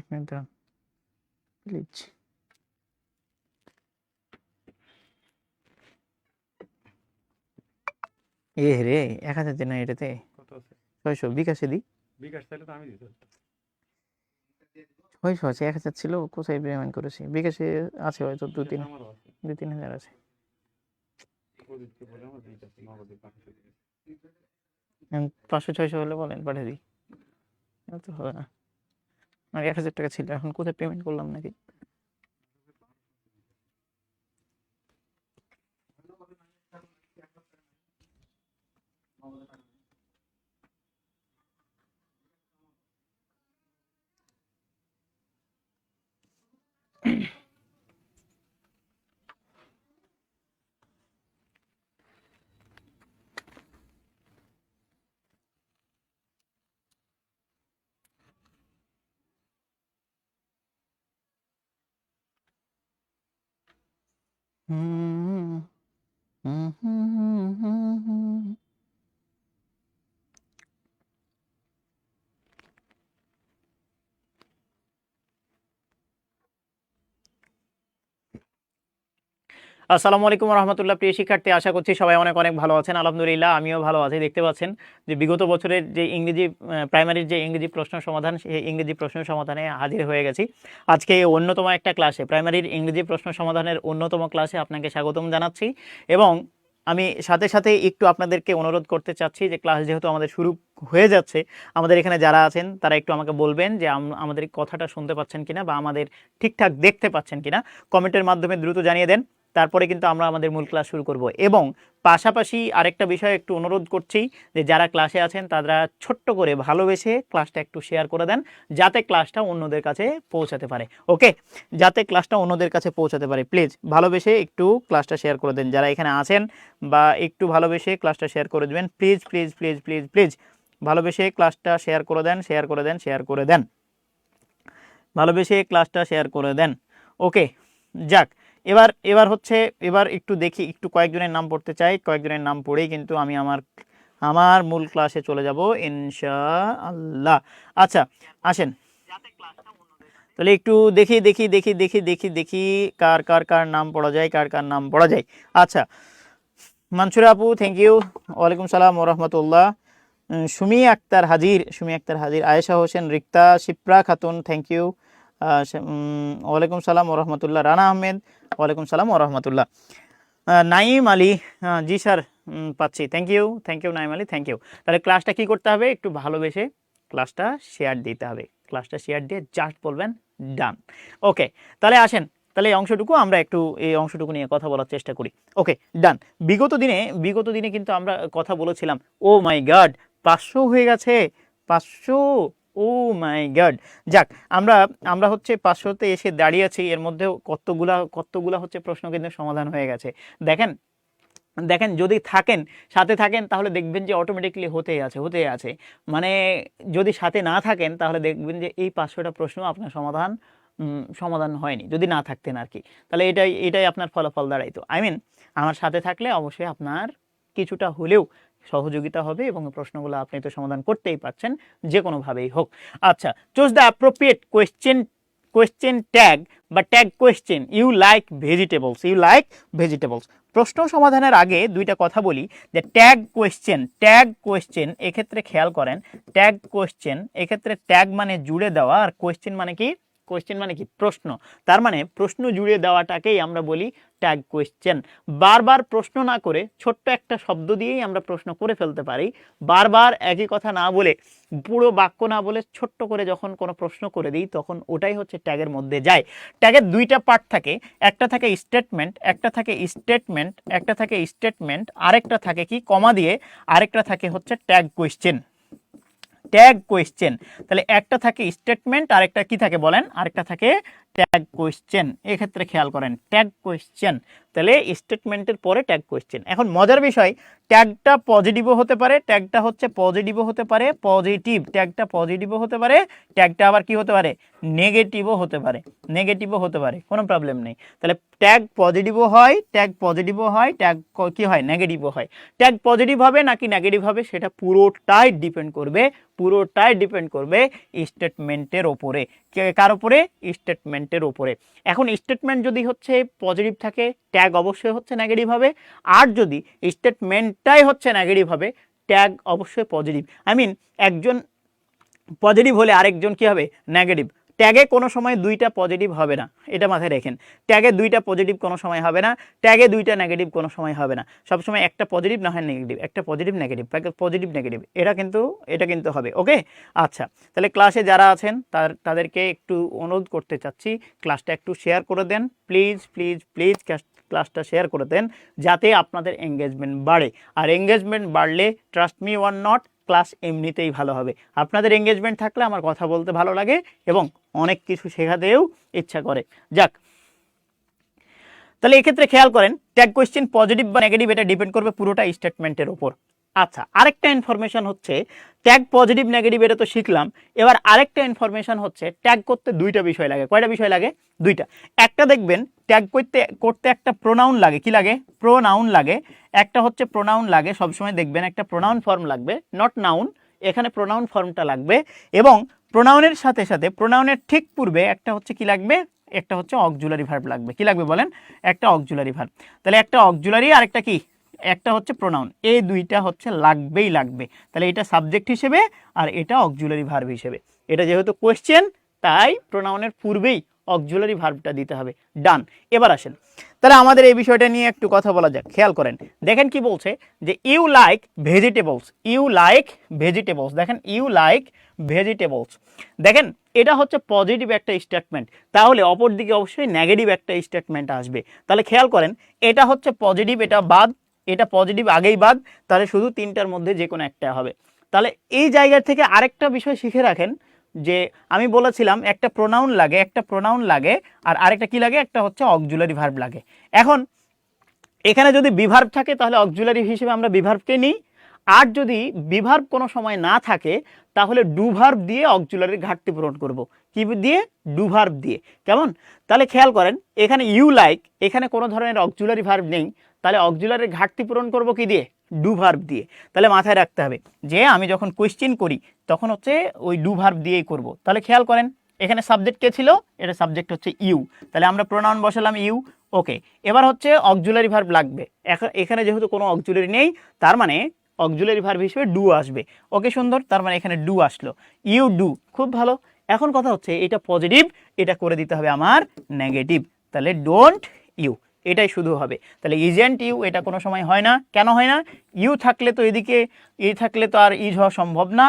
এক মিনিট দাঁড়ান প্লিজ। এ রে 1000 দিন এটাতে কত আছে? 600 বিকাশে দিই। বিকাশ চাইলে তো আমি দিতে পারতাম। 600 আছে, 1000 ছিল কোথায় পেমেন্ট করেছি? বিকাশে আছে হয়তো বিকাশ আমারও আছে। 2-3 হাজার আছে। প্রদীপকে বলে আমার দিতে আছে, নগদে পাঠিয়ে দিবে। 500-600 হলে বলেন পাঠিয়ে দিই। তো হবে না, আমার 1000 টাকা ছিল, এখন কোথায় পেমেন্ট করলাম নাকি? হুম হুম হুম হুম হুম হুম। আসসালামু আলাইকুম রহমতুল্লাহ। প্রিয় শিক্ষার্থী, আশা করছি সবাই অনেক অনেক ভালো আছেন। আলহামদুলিল্লাহ আমিও ভালো আছি। দেখতে পাচ্ছেন যে বিগত বছরের যে ইংরেজি প্রাইমারির যে ইংরেজি প্রশ্ন সমাধান, সেই ইংরেজি প্রশ্ন সমাধানে হাজির হয়ে গেছি আজকে এই অন্যতম একটা ক্লাসে, প্রাইমারির ইংরেজি প্রশ্ন সমাধানের অন্যতম ক্লাসে আপনাকে স্বাগতম জানাচ্ছি। এবং আমি সাথে সাথে একটু আপনাদেরকে অনুরোধ করতে চাচ্ছি যে ক্লাস যেহেতু আমাদের শুরু হয়ে যাচ্ছে, আমাদের এখানে যারা আছেন তারা একটু আমাকে বলবেন যে আমাদের কথাটা শুনতে পাচ্ছেন কিনা বা আমাদের ঠিকঠাক দেখতে পাচ্ছেন কিনা, কমেন্টের মাধ্যমে দ্রুত জানিয়ে দেন। তারপরে কিন্তু আমরা আমাদের মূল ক্লাস শুরু করব। এবং পাশাপাশি আরেকটা বিষয় একটু অনুরোধ করছি যে যারা ক্লাসে আছেন তারা ছোট্ট করে ভালোবেসে ক্লাসটা একটু শেয়ার করে দেন, যাতে ক্লাসটা অন্যদের কাছে পৌঁছাতে পারে। ওকে, যাতে ক্লাসটা অন্যদের কাছে পৌঁছাতে পারে, প্লিজ ভালোবেসে একটু ক্লাসটা শেয়ার করে দেন। যারা এখানে আছেন বা একটু ভালোবেসে ক্লাসটা শেয়ার করে দেবেন, please please please please please ভালোবেসে ক্লাসটা শেয়ার করে দেন, শেয়ার করে দেন, শেয়ার করে দেন, ভালোবেসে ক্লাসটা শেয়ার করে দেন। ওকে, যাক, এবার হচ্ছে, এবার একটু দেখি, একটু কয়েকজনের নাম পড়তে চাই। কয়েকজনের নাম পড়েই কিন্তু আমি আমার মূল ক্লাসে চলে যাব ইনশাআল্লাহ। আচ্ছা আসেন তাহলে একটু দেখি দেখি দেখি দেখি দেখি দেখি কার কার কার নাম পড়া যায়, কার কার নাম পড়া যায়। আচ্ছা, মানসুরা আপু থ্যাংক ইউ, ওয়ালাইকুম সালাম ও রহমতুল্লাহ। সুমি আক্তার হাজির, সুমি আক্তার হাজির। আয়েশা হোসেন রিক্তা, শিপ্রা খাতুন থ্যাংক ইউ, ওয়ালাইকুম সালাম ও রহমতুল্লাহ। রানা আহমেদ ওয়ালাইকুম সালাম ও রহমতুল্লাহ। নাইম আলী, জি স্যার পাচ্ছি, thank you Naim Ali, thank you. তাহলে ক্লাসটা কি করতে হবে? একটু ভালোবেসে ক্লাসটা শেয়ার দিতে হবে। ক্লাসটা শেয়ার দিয়ে জাস্ট বলবেন ডান। ওকে, তাহলে আসেন, তাহলে এই অংশটুকু আমরা একটু এই অংশটুকু নিয়ে কথা বলার চেষ্টা করি। ওকে ডান। বিগত দিনে কিন্তু আমরা কথা বলেছিলাম, ও মাই গড 500 হয়ে গেছে, 500, ও মাই গড। যাক, আমরা আমরা হচ্ছে 500তে এসে দাঁড়িয়েছি, এর মধ্যেও কতগুলা হচ্ছে প্রশ্ন কিন্তু সমাধান হয়ে গেছে। দেখেন দেখেন যদি সাথে থাকেন তাহলে দেখবেন যে অটোমেটিকলি হতেই আছে। মানে যদি সাথে না থাকেন তাহলে দেখবেন যে এই 500টা প্রশ্ন আপনার সমাধান হয়নি, যদি না থাকতেন আর কি। তাহলে এটাই আপনার ফলাফল দাঁড়াইতো। আমার সাথে থাকলে অবশ্যই আপনার কিছুটা হলেও সহযোগিতা হবে এবং প্রশ্নগুলো আপনি তো সমাধান করতেই পারছেন যে কোনোভাবেই হোক। আচ্ছা, choose the appropriate question tag বা tag question. You like vegetables. প্রশ্ন সমাধানের আগে দুইটা কথা বলি, যে ট্যাগ কোয়েশ্চেন এক্ষেত্রে খেয়াল করেন, ট্যাগ কোয়েশ্চেন এক্ষেত্রে ট্যাগ মানে জুড়ে দেওয়া, আর কোয়েশ্চেন মানে কি? প্রশ্ন। তার মানে প্রশ্ন জুড়ে দেওয়াটাকেই আমরা বলি ট্যাগ কোয়েশ্চেন। বারবার প্রশ্ন না করে ছোট্ট একটা শব্দ দিয়েই আমরা প্রশ্ন করে ফেলতে পারি। বারবার একই কথা না বলে, পুরো বাক্য না বলে ছোট্ট করে যখন কোনো প্রশ্ন করে দিই তখন ওটাই হচ্ছে ট্যাগের মধ্যে যায়। ট্যাগের দুইটা পার্ট থাকে, একটা থাকে স্টেটমেন্ট, আরেকটা থাকে কি কমা দিয়ে, আরেকটা থাকে হচ্ছে ট্যাগ কোয়েশ্চেন। তাহলে একটা থাকে স্টেটমেন্ট, আরেকটা কি থাকে বলেন? আরেকটা থাকে ট্যাগ কোয়েশ্চেন, এক্ষেত্রে খেয়াল করেন ট্যাগ কোয়েশ্চেন, তাহলে স্টেটমেন্টের পরে ট্যাগ কোয়েশ্চেন। এখন মজার বিষয়, ট্যাগটা পজিটিভও হতে পারে, ট্যাগটা হচ্ছে পজিটিভও হতে পারে, পজিটিভ ট্যাগটা পজিটিভও হতে পারে, ট্যাগটা আবার কি হতে পারে, নেগেটিভও হতে পারে, নেগেটিভও হতে পারে, কোনো প্রবলেম নেই। তাহলে ট্যাগ পজিটিভও হয়, ট্যাগ পজিটিভও হয়, ট্যাগ কি হয়, নেগেটিভও হয়। ট্যাগ পজিটিভ হবে নাকি নেগেটিভ হবে সেটা পুরোটাই ডিপেন্ড করবে, পুরোটাই ডিপেন্ড করবে স্টেটমেন্টের ওপরে। কার ওপরে? স্টেটমেন্টের ওপরে। এখন স্টেটমেন্ট যদি হচ্ছে পজিটিভ থাকে, ট্যাগ অবশ্যই হচ্ছে নেগেটিভ হবে, আর যদি স্টেটমেন্টটাই হচ্ছে নেগেটিভ হবে, ট্যাগ অবশ্যই পজিটিভ। আই মিন একজন পজিটিভ হলে আরেকজন কি হবে, নেগেটিভ। ট্যাগে কোনো সময় দুইটা পজিটিভ হবে না, এটা মাথায় রাখেন। ট্যাগে দুইটা পজিটিভ কোনো সময় হবে না, ট্যাগে দুইটা নেগেটিভ কোনো সময় হবে না, সবসময় একটা পজিটিভ না হয় নেগেটিভ, একটা পজিটিভ নেগেটিভ, পজিটিভ নেগেটিভ, এটা কিন্তু হবে। ওকে, আচ্ছা, তাহলে ক্লাসে যারা আছেন তাদেরকে একটু অনুরোধ করতে চাচ্ছি, ক্লাসটা একটু শেয়ার করে দেন প্লিজ প্লিজ প্লিজ, ক্লাসটা শেয়ার করে দেন যাতে আপনাদের এঙ্গেজমেন্ট বাড়ে। আর এঙ্গেজমেন্ট বাড়লে trust me one not, class এমনিতেই ভালো হবে। আপনাদের এঙ্গেজমেন্ট থাকলে আমার কথা বলতে ভালো লাগে এবং অনেক কিছু শেখাতেও ইচ্ছা করে। যাক, তাহলে এক্ষেত্রে খেয়াল করেন ট্যাগ কোয়েশ্চেন পজিটিভ বা নেগেটিভ এটা ডিপেন্ড করবে পুরোটা স্টেটমেন্টের উপর। আচ্ছা, আরেকটা ইনফরমেশন হচ্ছে ট্যাগ পজিটিভ নেগেটিভ এটা তো শিখলাম, এবার আরেকটা ইনফরমেশন হচ্ছে ট্যাগ করতে দুইটা বিষয় লাগে। কয়টা বিষয় লাগে? দুইটা। একটা দেখবেন ট্যাগ করতে একটা প্রোনাউন লাগে, কি লাগে? প্রোনাউন লাগে। একটা হচ্ছে প্রোনাউন লাগে, সবসময় দেখবেন একটা প্রোনাউন ফর্ম লাগবে, নট নাউন, এখানে প্রোনাউন ফর্মটা লাগবে। এবং প্রোনাউনের সাথে সাথে প্রোনাউনের ঠিক পূর্বে একটা হচ্ছে কি লাগবে, একটা হচ্ছে অক্সিলারি ভার্ব লাগবে। কি লাগবে বলেন? একটা অক্সিলারি ভার্ব। তাহলে একটা অক্সিলারি আর একটা কি, একটা হচ্ছে প্রোনাউন, এই দুইটা হচ্ছে লাগবেই লাগবে। তাহলে এটা সাবজেক্ট হিসেবে আর এটা অক্সিলারি ভার্ব হিসেবে। এটা যেহেতু কোয়েশ্চেন তাই প্রোনাউনের পূর্বেই অক্সিলারি ভার্বটা দিতে হবে। ডান। এবার আসেন, তাহলে আমাদের এই বিষয়টা নিয়ে একটু কথা বলা যাক। খেয়াল করেন, দেখেন কি বলছে যে you like vegetables, you like vegetables. দেখেন ইউ লাইক ভেজিটেবলস, দেখেন এটা হচ্ছে পজিটিভ একটা স্টেটমেন্ট, তাহলে অপরদিকে অবশ্যই নেগেটিভ একটা স্টেটমেন্ট আসবে। তাহলে খেয়াল করেন এটা হচ্ছে পজিটিভ, এটা বাদ, এটা পজিটিভ আগেই বাদ, তাহলে শুধু তিনটার মধ্যে যে কোনো একটা হবে। তাহলে এই জায়গা থেকে আরেকটা বিষয় শিখে রাখেন যে আমি বলেছিলাম একটা প্রোনাউন লাগে, একটা প্রোনাউন লাগে, আর আরেকটা কি লাগে, একটা হচ্ছে অক্সিলারি ভার্ব লাগে। এখন এখানে যদি বিভার্ব থাকে তাহলে অক্সিলারি হিসেবে আমরা বিভার্বকে নিই, আর যদি বিভার্ব কোনো সময় না থাকে তাহলে ডু ভার্ব দিয়ে অক্সিলারির ঘাটতি পূরণ করব। কি দিয়ে? ডু ভার্ব দিয়ে। কেমন? তাহলে খেয়াল করেন এখানে ইউ লাইক, এখানে কোনো ধরনের অক্সিলারি ভার্ব নেই, তাহলে অক্সিলারির ঘাটতি পূরণ করব কি দিয়ে? ডু ভার্ব দিয়ে। তাহলে মাথায় রাখতে হবে যে আমি যখন কোয়েশ্চেন করি তখন হচ্ছে ওই ডু ভার্ব দিয়েই করব। তাহলে খেয়াল করেন এখানে সাবজেক্ট কে ছিল? এটা সাবজেক্ট হচ্ছে ইউ, তাহলে আমরা প্রোনাউন বসালাম ইউ। ওকে, এবার হচ্ছে অক্সিলারি ভার্ব লাগবে, এখানে যেহেতু কোনো অক্সিলারি নেই তার মানে অক্সিলারি ভার্ব হিসেবে ডু আসবে। ওকে, সুন্দর, তার মানে এখানে ডু আসলো, ইউ ডু, খুব ভালো। এখন কথা হচ্ছে এটা পজিটিভ, এটা করে দিতে হবে আমার নেগেটিভ, তাহলে ডোন্ট ইউ, এটাই শুধু হবে। তাহলে ইজেন্ট ইউ এটা কোনো সময় হয় না। কেন হয় না? ইউ থাকলে তো এদিকে, ই থাকলে তো আর ইজ হওয়া সম্ভব না,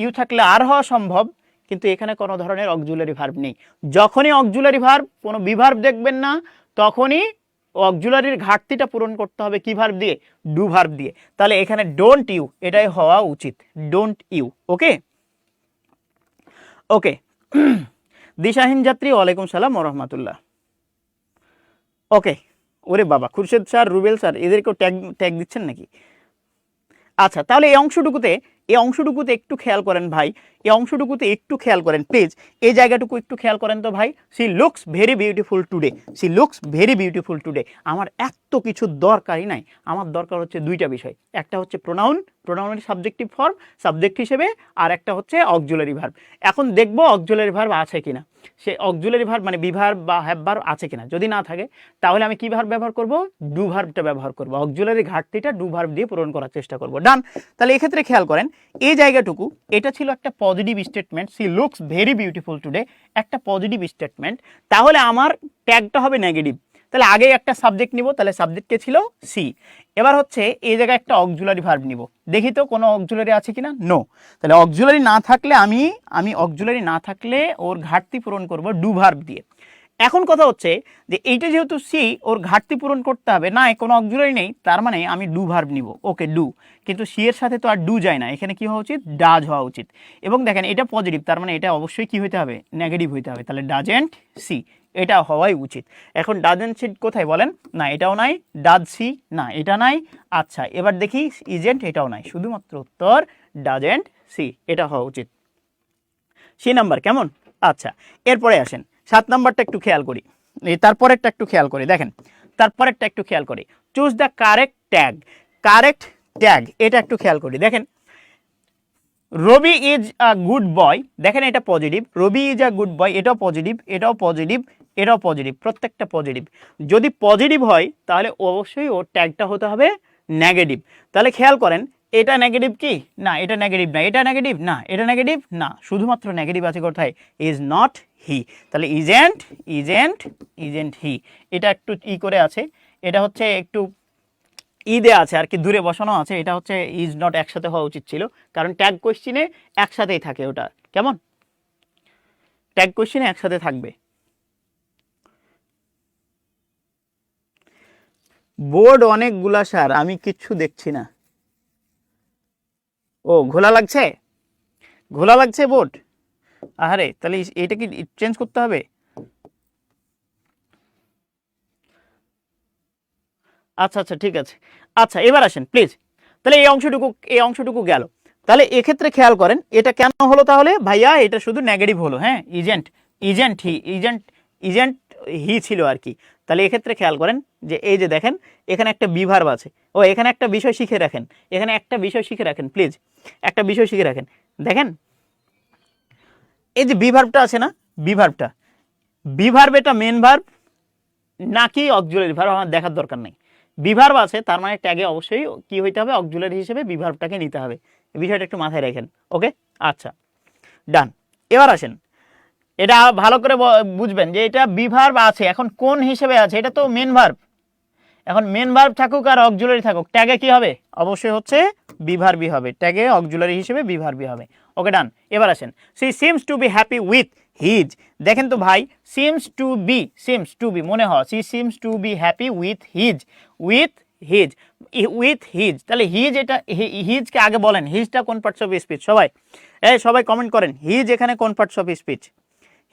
ইউ থাকলে আর হওয়া সম্ভব, কিন্তু এখানে কোনো ধরনের অক্সিলারি ভার্ব নেই। যখনই অক্সিলারি ভার্ব, কোনো বিভার্ব দেখবেন না, তখনই অক্সিলারির ঘাটতিটা পূরণ করতে হবে কি ভার্ব দিয়ে? ডু ভার্ব দিয়ে। তাহলে এখানে ডোন্ট ইউ এটাই হওয়া উচিত, ডোন্ট ইউ। ওকে ওকে দিশাহীন যাত্রী, ওয়ালাইকুম সালাম ওয়া রাহমাতুল্লাহ। ওকে, ওরে বাবা, খুরশেদ স্যার, রুবেল স্যার, এদেরকেও ট্যাগ দিচ্ছেন নাকি? আচ্ছা, তাহলে এই অংশটুকুতে একটু খেয়াল করেন ভাই, এই অংশটুকুতে একটু খেয়াল করেন প্লিজ, এই জায়গাটুকু একটু খেয়াল করেন তো ভাই। She looks very beautiful today, she looks very beautiful today. আমার এত কিছু দরকারই নাই, আমার দরকার হচ্ছে দুইটা বিষয়, একটা হচ্ছে প্রোনাউন, প্রোনাউনের সাবজেক্টিভ ফর্ম সাবজেক্ট হিসেবে, আর একটা হচ্ছে অক্সিলারি ভার্ব। এখন দেখবো অক্সিলারি ভার্ব আছে কিনা, সে অক্সিলারি ভার্ব মানে বিভার্ব বা হ্যাভ ভার্ব আছে কিনা। যদি না থাকে তাহলে আমি কি ভার্ব ব্যবহার করব? ডু ভার্বটা ব্যবহার করব, অক্সিলারি ঘাটতিটা ডু ভার্ব দিয়ে পূরণ করার চেষ্টা করব। ডান। তাহলে এই ক্ষেত্রে খেয়াল করেন এই জায়গাটুকু, এটা ছিল একটা positive statement, she looks very beautiful today, একটা পজিটিভ স্টেটমেন্ট, তাহলে আমার ট্যাগটা হবে নেগেটিভ। তাহলে আগে একটা সাবজেক্ট নিব, তাহলে সাবজেক্ট কে ছিল? সি। এবার হচ্ছে এই জায়গায় একটা অক্সিলারি ভার্ব নিব, দেখি তো কোনো অক্সিলারি আছে কিনা। নো। তাহলে অক্সিলারি না থাকলে আমি অক্সিলারি না থাকলে ওর ঘাটতি পূরণ করব ডু ভার্ব দিয়ে। এখন কথা হচ্ছে যে এইটা যেহেতু সি, ওর ঘাটতি পূরণ করতে হবে, না কোনো অক্সিলারি নেই, তার মানে আমি ডু ভার্ব নিব। ওকে ডু, কিন্তু সি এর সাথে তো আর ডু যায় না, এখানে কি হওয়া উচিত, ডাজ হওয়া উচিত। এবং দেখেন এটা পজিটিভ, তার মানে এটা অবশ্যই কি হইতে হবে, নেগেটিভ হইতে হবে, তাহলে ডাজেন্ট সি এটা হওয়াই উচিত। এখন ডাজেন্ট সি কোথায় বলেন, না এটাও নাই, ডাজ সি না এটা নাই। আচ্ছা এবার দেখি ইজেন্ট, এটাও নাই, শুধুমাত্র উত্তর ডাজেন্ট সি এটা হওয়া উচিত। সি নাম্বার কেমন? আচ্ছা এরপরে আসেন 7 নাম্বারটা একটু খেয়াল করি, তারপরেরটা একটু খেয়াল করি, দেখেন তারপরেরটা একটু খেয়াল করি, choose the correct tag. Correct tag এটা একটু খেয়াল করি, দেখেন রবি ইজ আ গুড বয়, দেখেন এটা positive, Robi is a good boy এটাও পজিটিভ, এটাও পজিটিভ, এটাও পজিটিভ, প্রত্যেকটা পজিটিভ। যদি পজিটিভ হয় তাহলে অবশ্যই ওর ট্যাগটা হতে হবে নেগেটিভ। তাহলে খেয়াল করেন এটা নেগেটিভ কি না, এটা নেগেটিভ না, এটা নেগেটিভ না, এটা নেগেটিভ না, শুধুমাত্র নেগেটিভ আছে কোথায়, ইজ নট হি, তাহলে ইজেন্ট ইজেন্ট ইজেন্ট হি, এটা একটু করে আছে, এটা হচ্ছে একটু দেয়া আছে আর কি, দূরে বসানো আছে, এটা হচ্ছে ইজ নট একসাথে হওয়া উচিত ছিল, কারণ ট্যাগ কোশ্চিনে একসাথেই থাকে ওটা, কেমন, ট্যাগ কোশ্চিনে একসাথে থাকবে। বোর্ড অনেকগুলা স্যার, আমি কিচ্ছু দেখছি না। ও ঘোলা লাগছে, ঘোলা লাগছে বোর্ড, আহারে তাহলে এটা কি চেঞ্জ করতে হবে? আচ্ছা আচ্ছা ঠিক আছে। আচ্ছা এবার আসেন প্লিজ, তাহলে এই অংশটুকু গেল। তাহলে এক্ষেত্রে খেয়াল করেন এটা কেন হলো তাহলে ভাইয়া, এটা শুধু নেগেটিভ হলো, হ্যাঁ isn't isn't he isn't isn't he ছিল আর কি। তাহলে এক্ষেত্রে খেয়াল করেন যে এই যে দেখেন এখানে একটা বিভার্ব আছে, ও এখানে একটা বিষয় শিখে রাখেন, এখানে একটা বিষয় শিখে রাখেন প্লিজ, একটা বিষয় শিখে রাখেন। দেখেন এই যে বিভার্বটা আছে না, বিভার্বটা, বিভার্ব এটা মেন ভার্ব নাকি অক্সিলারি ভার্ব আমার দেখার দরকার নেই, বিভার্ব আছে তার মানে ট্যাগে অবশ্যই কি হইতে হবে, অক্সিলারি হিসেবে বিভার্বটাকে নিতে হবে, এই বিষয়টা একটু মাথায় রাখেন। ওকে আচ্ছা ডান। এবার আসেন এটা ভালো করে বুঝবেন যে এটা বিভার্ব আছে, এখন কোন হিসেবে আছে, এটা তো মেন ভার্ব, এখন মেন ভার্ব থাকুক আর অক্সিলারি থাকুক ট্যাগে কি হবে, অবশ্যই হচ্ছে বিভার্বই হবে, ট্যাগে অক্সিলারি হিসেবে বিভার্বই হবে। ওকে ডান। এবার আসেন she seems to be happy with his, দেখেন তো ভাই সিমস টু বি মনে হয়, she seems to be happy with his, with his, with his, তাহলে হিজ এটা হিজকে আগে বলেন, হিজটা কোন পার্টস অফ স্পিচ, সবাই সবাই কমেন্ট করেন, হিজ এখানে কোন পার্টস অফ স্পিচ,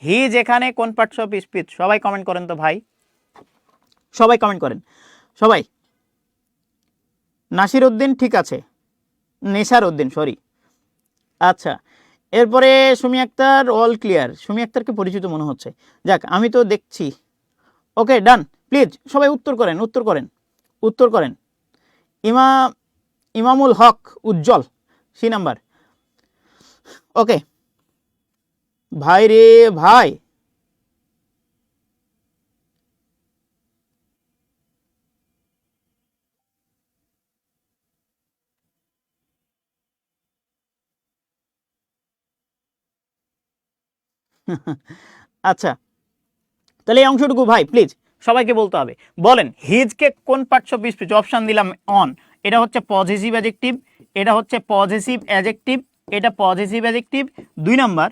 হিজ এখানে কোন পার্টস অফ স্পিচ, সবাই কমেন্ট করেন তো ভাই, সবাই কমেন্ট করেন সবাই। নাসির উদ্দিন ঠিক আছে, নেশার উদ্দিন সরি। আচ্ছা এরপরে সুমি আক্তার, অল ক্লিয়ার, সুমি আক্তারকে পরিচিত মনে হচ্ছে, যাক আমি তো দেখছি। ওকে ডান, প্লিজ সবাই উত্তর করেন উত্তর করেন উত্তর করেন। ইমামুল হক উজ্জ্বল, সি নাম্বার। ওকে ভাই রে ভাই, আচ্ছা তাহলে এই অংশটুকু ভাই প্লিজ সবাইকে বলতে হবে, বলেন হিজকে কোন পার্টস অফ স্পিচ, অপশন দিলাম অন, এটা হচ্ছে পজিটিভ অ্যাডজেক্টিভ, এটা হচ্ছে পজিটিভ অ্যাডজেক্টিভ, এটা পজিটিভ অ্যাডজেক্টিভ, 2 নাম্বার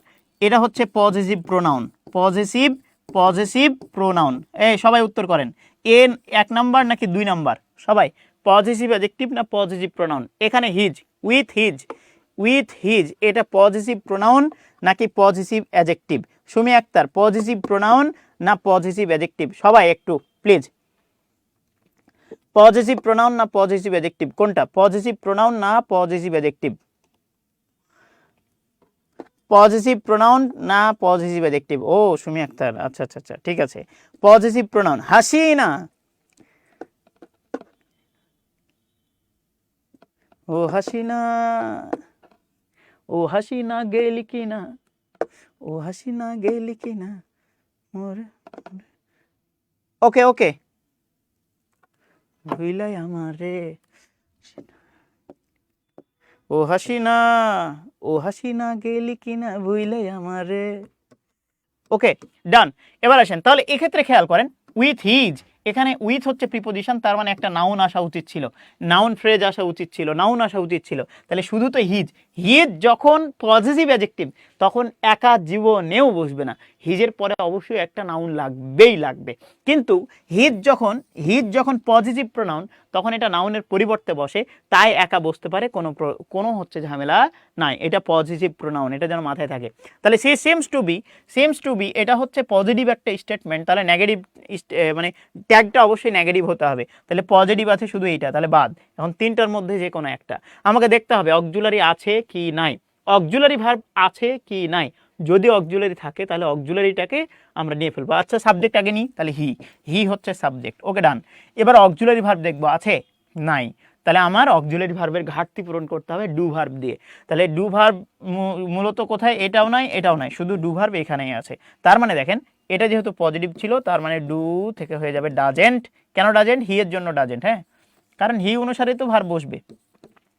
এটা হচ্ছে positive pronoun, positive positive pronoun, সবাই উত্তর করেন, এ 1 নাম্বার নাকি 2 নাম্বার, সবাই পজিটিভ অ্যাডজেক্টিভ না পজিটিভ প্রোনাউন, এখানে his with his, with his এটা পজিটিভ প্রোনাউন নাকি positive adjective, Sumi Akhter positive pronoun না পজিটিভ অ্যাডজেক্টিভ, সবাই একটু প্লিজ, পজিটিভ প্রোনাউন না পজিটিভ অ্যাডজেক্টিভ কোনটা, পজিটিভ প্রোনাউন না পজিটিভ অ্যাডজেক্টিভ, পজিটিভ প্রোনাউন না পজিটিভ অ্যাডজেক্টিভ, ও সুমি আক্তার আচ্ছা আচ্ছা আচ্ছা ঠিক আছে, পজিটিভ প্রোনাউন। হাসিনা, ও হাসিনা, ও হাসিনা গেলি কিনা, ও হাসিনা গেলি কিনা মোর, ওকে ওকে ভুইলাই আমারে, ও হাসিনা, ও হাসিনা গেলি কিনা ভুইলাই আমারে। ওকে ডান। এবার আসেন তাহলে এক্ষেত্রে খেয়াল করেন উইথ হিজ, এখানে উইথ হচ্ছে প্রিপোজিশন, তার মানে একটা নাউন আসা উচিত ছিল, নাউন ফ্রেজ আসা উচিত ছিল, নাউন আসা উচিত ছিল। তাহলে শুধু তো হিজ, হিজ যখন পজিটিভ অ্যাডজেক্টিভ তখন একা জীবনেও বসবে না, হিজের পরে অবশ্যই একটা নাউন লাগবেই লাগবে। কিন্তু হিজ যখন পজিটিভ প্রোনাউন তখন এটা নাউনের পরিবর্তে বসে, তাই একা বসতে পারে, কোনো হচ্ছে ঝামেলা নাই, এটা পজিটিভ প্রোনাউন, এটা যেন মাথায় থাকে। তাহলে সে সেমস টু বি এটা হচ্ছে পজিটিভ একটা স্টেটমেন্ট, তাহলে নেগেটিভ মানে ট্যাগটা অবশ্যই নেগেটিভ হতে হবে। তাহলে পজিটিভ আছে শুধু এইটা, তাহলে বাদ। এখন তিনটার মধ্যে যে কোনো একটা আমাকে দেখতে হবে অক্সিলারি আছে কি নাই, অক্সিলারি ভার্ব আছে কি নাই। যদি অক্সিলারি থাকে তাহলে অক্সিলারিটাকে আমরা নিয়ে ফেলবো। আচ্ছা সাবজেক্ট আগে নিই, তাহলে হি হচ্ছে সাবজেক্ট, ওকে ডান। এবার অক্সিলারি ভার্ব দেখবো, আছে নাই, তাহলে আমার অক্সিলারি ভার্বের ঘাটতি পূরণ করতে হবে ডু ভার্ব দিয়ে। তাহলে ডু ভার্ব মূলত কোথায়, এটাও নাই এটাও নাই, শুধু ডু ভার্ব এখানেই আছে। তার মানে দেখেন এটা যেহেতু পজিটিভ ছিল, তার মানে ডু থেকে হয়ে যাবে ডাজেন্ট। কেন ডাজেন্ট? হি এর জন্য ডাজেন্ট, হ্যাঁ, কারণ হি অনুসারে তো ভার্ব বসবে,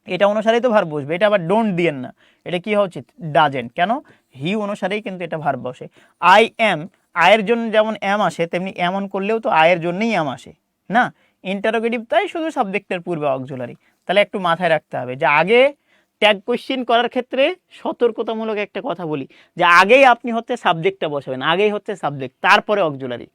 এটা অনুসারেই তো ভার্ব বসবে, এটা আবার ডোন্ট দিয়েন না, এটা কি হওয়া উচিত ডাজেন্ট। কেন? হি অনুসারেই কিন্তু এটা ভার্ব বসে। আই এম, আয়ের জন্য যেমন এম আসে তেমনি এমন করলেও তো আয়ের জন্যই এম আসে না, ইন্টারোগেটিভ, তাই শুধু সাবজেক্টের পূর্বে অক্সিলারি। তাহলে একটু মাথায় রাখতে হবে যে আগে ট্যাগ কোশ্চেন করার ক্ষেত্রে সতর্কতামূলক একটা কথা বলি, যে আগেই আপনি হচ্ছে সাবজেক্টটা বসাবেন, আগেই হচ্ছে সাবজেক্ট তারপরে অক্সিলারি,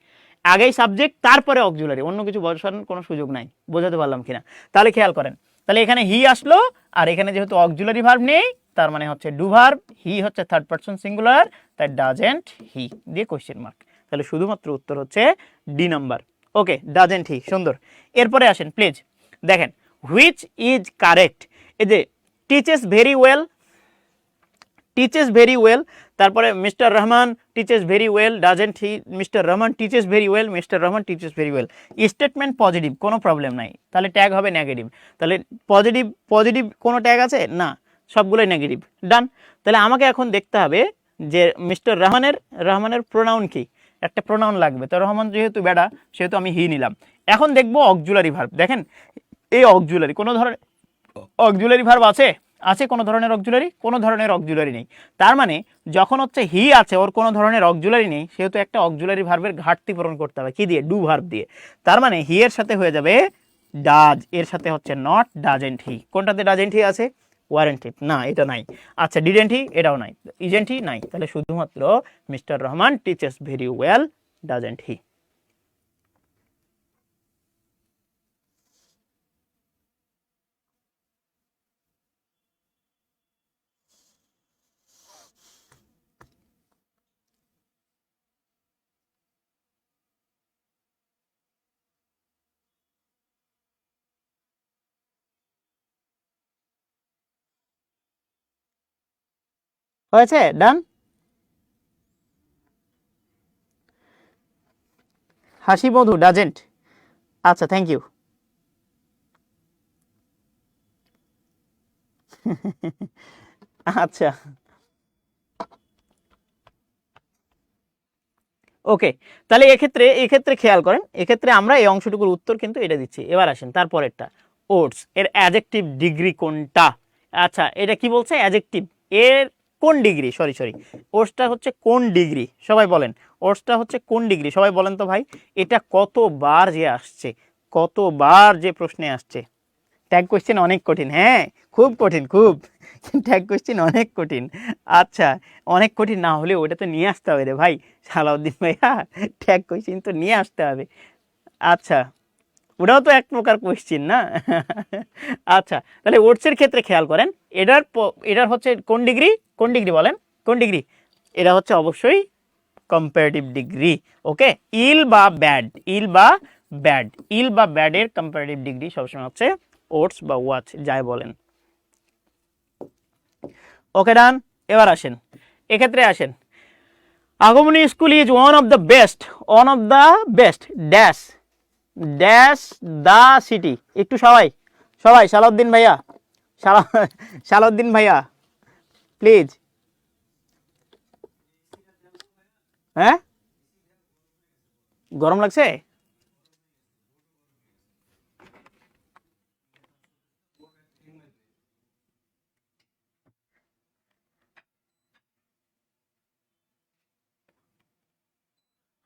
আগেই সাবজেক্ট তারপরে অক্সিলারি, অন্য কিছু বসানোর কোনো সুযোগ নাই। বোঝাতে পারলাম কিনা? তাহলে খেয়াল করেন, তাহলে এখানে হি আসলো, আর এখানে যেহেতু অক্সিলারি ভার্ব নেই তার মানে হচ্ছে ডু ভার্ব, হি হচ্ছে থার্ড পারসন সিঙ্গুলার, তাই ডাজেন্ট হি দিয়ে কোশ্চেন মার্ক। তাহলে শুধুমাত্র উত্তর হচ্ছে D number. Okay, doesn't he, সুন্দর। এরপরে আসেন প্লিজ, দেখেন হুইচ ইজ কারেক্ট। এই যে teaches very well, teaches very well, তারপরে mister Rahman teaches very well, doesn't he, mister Rahman teaches very well, mister Rahman teaches very well. Statement positive, কোনো problem নাই, তাহলে ট্যাগ হবে নেগেটিভ। তাহলে পজিটিভ পজিটিভ কোনো ট্যাগ আছে না, সবগুলোই নেগেটিভ, ডান। তাহলে আমাকে এখন দেখতে হবে যে মিস্টার রহমানের প্রোনাউন কি, একটা প্রোনাউন লাগবে। তো রহমান যেহেতু বেড়া সেহেতু আমি হি নিলাম। এখন দেখবো অক্সিলারি ভার্ব, দেখেন এই অক্সিলারি কোনো ধরনের অক্সিলারি ভার্ব আছে, আছে কোনো ধরনের অক্সিলারি? কোনো ধরনের অক্সিলারি নেই। তার মানে যখন হচ্ছে হি আছে ওর কোনো ধরনের অক্সিলারি নেই, সেহেতু একটা অক্সিলারি ভার্বের ঘাটতি পূরণ করতে হবে, কি দিয়ে? ডু ভার্ব দিয়ে। তার মানে হি এর সাথে হয়ে যাবে ডাজ, এর সাথে হচ্ছে নট, ডাজেন্ট হি। কোনটাতে ডাজেন্ট হি আছে? ওয়ারেন্টিভ না, এটা নাই। আচ্ছা ডিডেন্ট হি, এটাও নাই, ইজেন্ট হি নাই। তাহলে শুধুমাত্র mister Rahman teaches very well, doesn't হি। হয়েছে, ডান। হাসি মধু ডাজেন্ট, আচ্ছা থ্যাংক ইউ। আচ্ছা ওকে, তাহলে এক্ষেত্রে খেয়াল করেন, এক্ষেত্রে আমরা এই অংশটুকুর উত্তর কিন্তু এটা দিচ্ছি। এবার আসেন তারপরেরটা, ওটস এর অ্যাডজেক্টিভ ডিগ্রি কোনটা? আচ্ছা এটা কি বলছে? অ্যাডজেক্টিভ এর কোন ডিগ্রি, সরি ওটসটা হচ্ছে কোন ডিগ্রি, সবাই বলেন ওটসটা হচ্ছে কোন ডিগ্রি, সবাই বলেন তো ভাই। এটা কতবার যে আসছে, কতবার যে প্রশ্নে আসছে। ট্যাগ কোশ্চেন অনেক কঠিন, হ্যাঁ খুব কঠিন, খুব ট্যাগ কোশ্চেন অনেক কঠিন। আচ্ছা অনেক কঠিন না হলে ওটা তো নিয়ে আসতে হবে রে ভাই সালাউদ্দিন ভাইয়া, ট্যাগ কোশ্চেন তো নিয়ে আসতে হবে। আচ্ছা ওটাও তো এক প্রকার কোশ্চেন না। আচ্ছা তাহলে ওটসের ক্ষেত্রে খেয়াল করেন, এটার হচ্ছে কোন ডিগ্রি, কোন ডিগ্রি বলেন, কোন ডিগ্রি? এটা হচ্ছে অবশ্যই কম্পারেটিভ ডিগ্রি। ওকে, ইল বা ব্যাড, ইল বা ব্যাডের কম্পারেটিভ ডিগ্রি সবসময় হচ্ছে ওটস বা ওয়াচ যাই বলেন। ওকে ডান। এবার আসেন, এক্ষেত্রে আসেন, আগমনী school is one of the best, dash dash the city. একটু সবাই সবাই সালাউদ্দিন ভাইয়া, সালাউদ্দিন ভাইয়া প্লিজ। হ্যাঁ গরম লাগছে?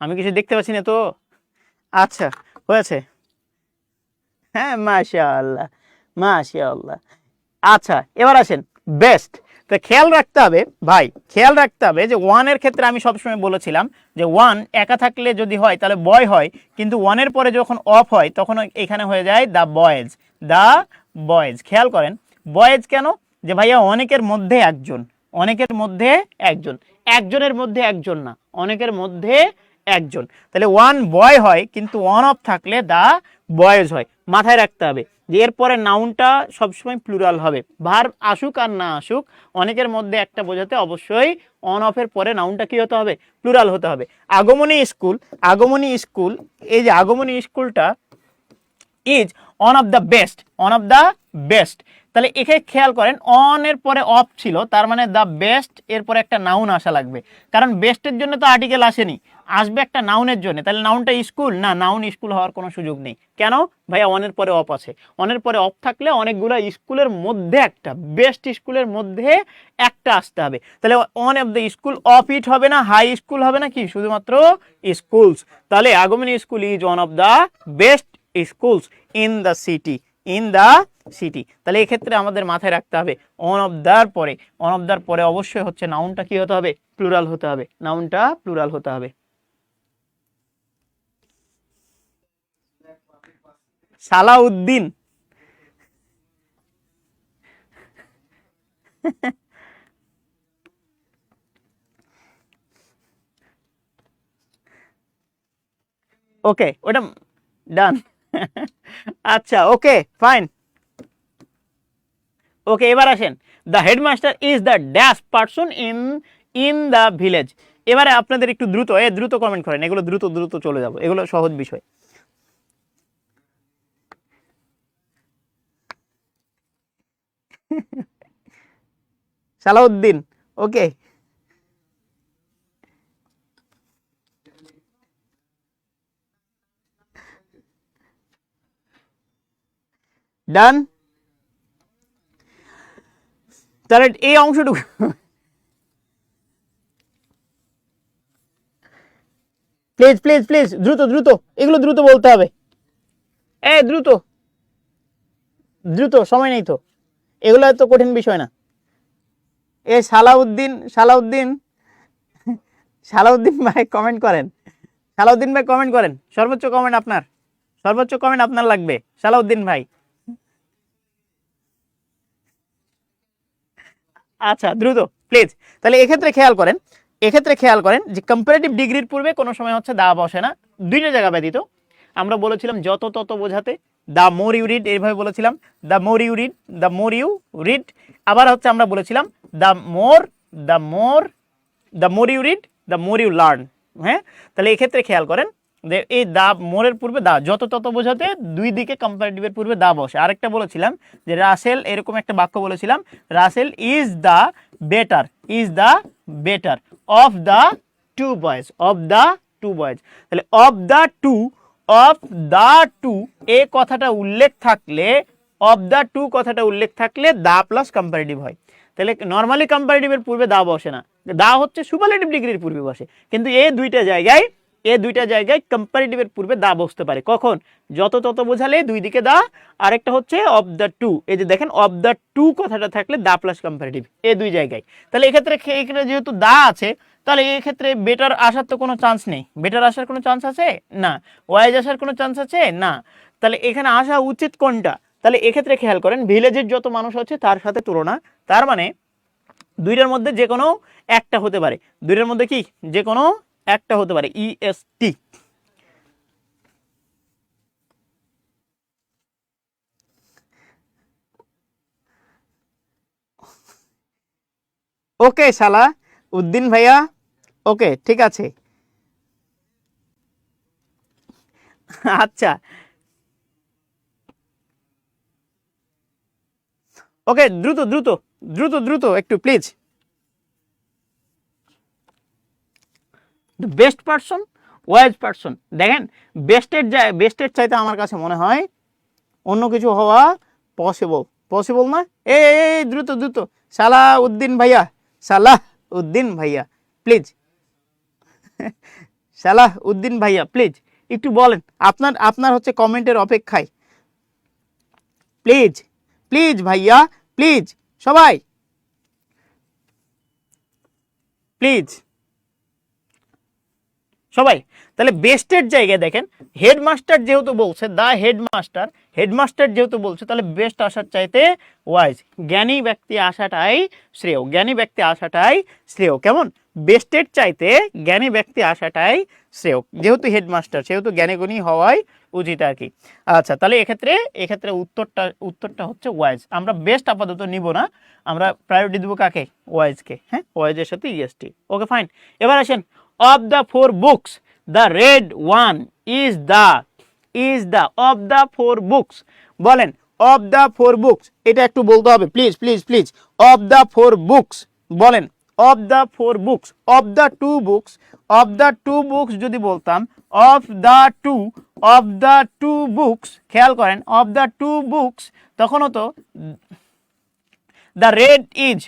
আমি কিছু দেখতে পাচ্ছি না তো। আচ্ছা হয়েছে? হ্যাঁ, মাশাআল্লাহ, মাশাআল্লাহ। আচ্ছা, এবার আসেন বেস্ট। তো খেয়াল রাখতে হবে ভাই, খেয়াল রাখতে হবে যে ওয়ানের ক্ষেত্রে আমি সবসময় বলেছিলাম যে ওয়ান একা থাকলে যদি হয় তাহলে বয় হয়, কিন্তু ওয়ানের পরে যখন অফ হয় তখন এখানে হয়ে যায় দ্য বয়েজ, দ্য বয়েজ। খেয়াল করেন বয়েজ কেন, যে ভাইয়া অনেকের মধ্যে একজন, অনেকের মধ্যে একজন, একজনের মধ্যে একজন না, অনেকের মধ্যে একজন। তাহলে ওয়ান বয় হয় কিন্তু ওয়ান অফ থাকলে দ্য বয়েজ হয়। মাথায় রাখতে হবে যে এরপরে নাউনটা সবসময় প্লুরাল হবে, ভার্ব আসুক আর না আসুক, অনেকের মধ্যে একটা বোঝাতে অবশ্যই অন অফের পরে নাউনটা কি হতে হবে, প্লুরাল হতে হবে। আগমনী স্কুল, আগমনী স্কুল, এই যে আগমনী স্কুলটা is on of the best, on of the best. তাহলে এখানে খেয়াল করেন অন এর পরে অফ ছিল, তার মানে দ্য বেস্ট এরপরে একটা নাউন আসা লাগবে, কারণ বেস্টের জন্য তো আর্টিকেল আসেনি, আসবে একটা নাউনের জন্য। তাহলে নাউনটা স্কুল না, নাউন স্কুল হওয়ার কোনো সুযোগ নেই। কেন ভাইয়া, অনের পরে অফ আছে, অনের পরে অফ থাকলে অনেকগুলো স্কুলের মধ্যে একটা, বেস্ট স্কুলের মধ্যে একটা আসতে হবে। তাহলে on of the school, of it হবে না, হাই স্কুল হবে না, কি শুধুমাত্র স্কুলস। তাহলে আগমনী school is one of the best schools in the city, in the city. তাহলে এক্ষেত্রে আমাদের মাথায় রাখতে হবে অন অফ দার পরে, অন অফ দার পরে অবশ্যই হচ্ছে নাউনটা কি হতে হবে, প্লুরাল হতে হবে, নাউনটা প্লুরাল হতে হবে। সালাউদ্দিন, ওকে ওটা ডান। আচ্ছা ওকে ফাইন। ওকে এবার আসেন, the headmaster is the dash person in in the village. এবারে আপনাদের একটু দ্রুত, দ্রুত কমেন্ট করেন, এগুলো দ্রুত দ্রুত চলে যাবো, এগুলো সহজ বিষয়। সালাউদ্দিন, ওকে ডান। তাহলে এই অংশটুকু প্লিজ প্লিজ প্লিজ দ্রুত দ্রুত, এগুলো দ্রুত বলতে হবে, দ্রুত দ্রুত, সময় নেই তো, এগুলো এত কঠিন বিষয় না। সালাউদ্দিন, সালাউদ্দিন, সালাউদ্দিন ভাই কমেন্ট করেন, সালাউদ্দিন ভাই কমেন্ট করেন, সর্বোচ্চ কমেন্ট আপনার, সর্বোচ্চ কমেন্ট আপনার লাগবে সালাউদ্দিন ভাই। আচ্ছা দ্রুত প্লিজ। তাহলে এক্ষেত্রে খেয়াল করেন, এক্ষেত্রে খেয়াল করেন যে কম্পারেটিভ ডিগ্রির পূর্বে কোনো সময় হচ্ছে দা বসে না, দুইটা জায়গা ব্যতীত। আমরা বলেছিলাম যত তত বোঝাতে দ্য মোর ইউ রিড, এইভাবে বলেছিলাম the more you read, the more you read. আবার হচ্ছে আমরা বলেছিলাম the more, the more, the more you read, the more you learn. হ্যাঁ, তাহলে এক্ষেত্রে খেয়াল করেন যে এই দা মোরের পূর্বে দা, যত তত বোঝাতে দুই দিকে কম্পারেটিভের পূর্বে দা বসে। আরেকটা বলেছিলাম যে রাসেল, এরকম একটা বাক্য বলেছিলাম, Rasel is the better, is the better of the two boys, of the two boys. তাহলে of the two, of the two এই কথাটা উল্লেখ থাকলে, অফ দ্য টু কথাটা উল্লেখ থাকলে দা প্লাস কম্পারেটিভ হয়। তাহলে নর্মালি কম্পারেটিভের পূর্বে দা বসে না, দা হচ্ছে সুপারলেটিভ ডিগ্রির পূর্বে বসে, কিন্তু এই দুইটা জায়গায়, এই দুইটা জায়গায় কম্পারেটিভের পূর্বে দা বসতে পারে। কখন? যত তত বোঝালে দুই দিকে দা, আরেকটা হচ্ছে অফ দ্য টু, এই যে দেখেন অফ দ্য টু কথাটা থাকলে দা প্লাস কম্পারেটিভ, এই দুই জায়গায়। তাহলে এক্ষেত্রে এখানে যেহেতু দা আছে, তাহলে এই ক্ষেত্রে বেটার আসার তো কোনো চান্স নেই, বেটার আসার কোনো চান্স আছে না, ওয়াইজ আসার কোনো চান্স আছে না। তাহলে এখানে আসা উচিত কোনটা? তাহলে এক্ষেত্রে খেয়াল করেন ভিলেজের যত মানুষ আছে তার সাথে তুলনা, তার মানে দুইটার মধ্যে যে কোনো একটা হতে পারে, দুইটার মধ্যে কি যে কোনো একটা হতে পারে, ইএসটি। ওকে শালা উদ্দিন ভাইয়া, ওকে ঠিক আছে। আচ্ছা ওকে, দ্রুত দ্রুত দ্রুত দ্রুত একটু please. Best person, wise person, দেখেন বেস্টের বেস্টের চাইতে আমার কাছে মনে হয় অন্য কিছু হওয়া পসিবল, পসিবল না? এই দ্রুত দ্রুত, সালাহ উদ্দিন ভাইয়া, সালাহ উদ্দিন ভাইয়া প্লিজ, সালাহ উদ্দিন ভাইয়া প্লিজ একটু বলেন, আপনার আপনার হচ্ছে কমেন্টের অপেক্ষায়। প্লিজ প্লিজ ভাইয়া, প্লিজ সবাই প্লিজ সবাই। তাহলে বেস্টের জায়গায় দেখেন, হেডমাস্টার যেহেতু বলছে, দা হেডমাস্টার, হেডমাস্টার যেহেতু বলছে, তাহলে বেস্ট আসার চাইতে ওয়াইজ, জ্ঞানী ব্যক্তি আসাটাই শ্রেয়, জ্ঞানী ব্যক্তি আসাটাই শ্রেয়। কেমন? বেস্টের চাইতে জ্ঞানী ব্যক্তি আসাটাই শ্রেয়, যেহেতু হেডমাস্টার সেহেতু জ্ঞানীগুণী হওয়াই উচিত আর কি। আচ্ছা, তাহলে এক্ষেত্রে উত্তরটা হচ্ছে ওয়াইজ। আমরা বেস্ট আপাতত নিব না, আমরা প্রায়োরিটি দেবো কাকে? ওয়াইজকে। হ্যাঁ, ওয়াইজের সাথে ইএসটি। Okay fine. এবার আসেন, of the 4 books the red one is the of the 4 books, বলেন of the 4 books, এটা একটু বলতে হবে please please please. of the 4 books বলেন, of the 4 books, of the 2 books, of the 2 books যদি বলতাম of the 2 books, খেয়াল করেন of the 2 books তখন হতো the red is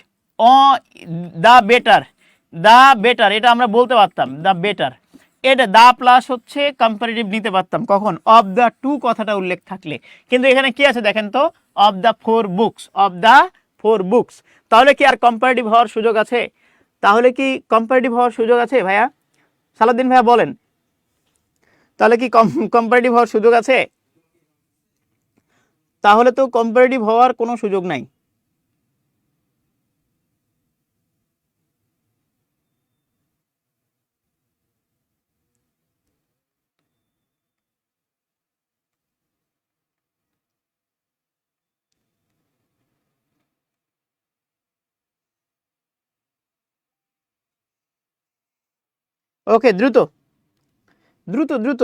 the better, এটা আমরা বলতে পারতাম দ্য বেটার। এটা দা প্লাস হচ্ছে কম্পারেটিভ নিতে পারতাম কখন? অফ দ্য টু কথাটা উল্লেখ থাকলে। কিন্তু এখানে কি আছে দেখেন তো, of the 4 books, of the 4 books. তাহলে কি আর কম্পারেটিভ হওয়ার সুযোগ আছে? তাহলে কি কম্পারেটিভ হওয়ার সুযোগ আছে ভাইয়া? সালাউদ্দিন ভাইয়া বলেন, তাহলে কি কম্পারেটিভ হওয়ার সুযোগ আছে? তাহলে তো কম্পারেটিভ হওয়ার কোনো সুযোগ নাই। ওকে, দ্রুত দ্রুত দ্রুত।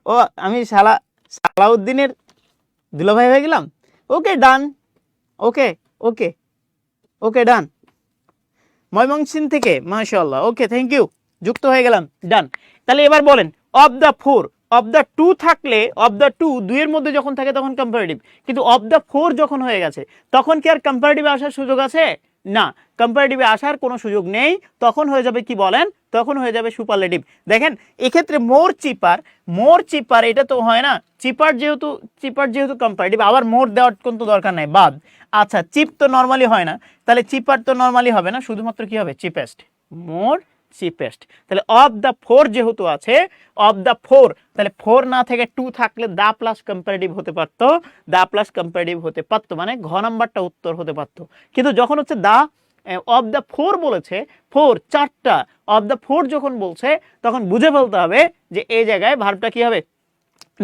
ও, আমি সালাউদ্দিনের দুলাভাই হয়ে গেলাম। ওকে ডান, ওকে ওকে ওকে ডান। ময়মনসিংহ থেকে, মাশাআল্লাহ, ওকে থ্যাংক ইউ, যুক্ত হয়ে গেলাম, ডান। তাহলে এবার বলেন, অফ দ্য 4, অফ দ্য 2 থাকলে, অফ দ্য 2 দুইয়ের মধ্যে যখন থাকে তখন কম্পারেটিভ, কিন্তু অফ দ্য 4 যখন হয়ে গেছে তখন কি আর কম্পারেটিভে আসার সুযোগ আছে? না, কম্পারেটিভে আসার কোনো সুযোগ নেই। তখন হয়ে যাবে কি বলেন? তখন হয়ে যাবে সুপারলেটিভ। দেখেন এক্ষেত্রে মোর চিপার এটা তো হয় না, চিপার যেহেতু কম্পারেটিভ, আবার মোর দেওয়ার কোনো দরকার নাই, বাদ। আচ্ছা, চিপ তো নর্মালি হয় না, তাহলে চিপার তো নর্মালি হবে না, শুধুমাত্র কি হবে? চিপেস্ট, মোর চিপেস্ট। তাহলে অফ দ্য 4 যেহেতু আছে, অফ দ্য 4, তাহলে 4 না থেকে 2 থাকলে দা প্লাস কম্পারেটিভ হতে পারতো, দা প্লাস কম্পারেটিভ হতে পারতো, মানে ঘ নাম্বারটা উত্তর হতে পারতো। কিন্তু যখন হচ্ছে দা অফ দ্য 4 বলেছে, 4 4টা, অফ দ্য 4 যখন বলছে তখন বুঝে ফেলতে হবে যে এই জায়গায় ভার্বটা কি হবে,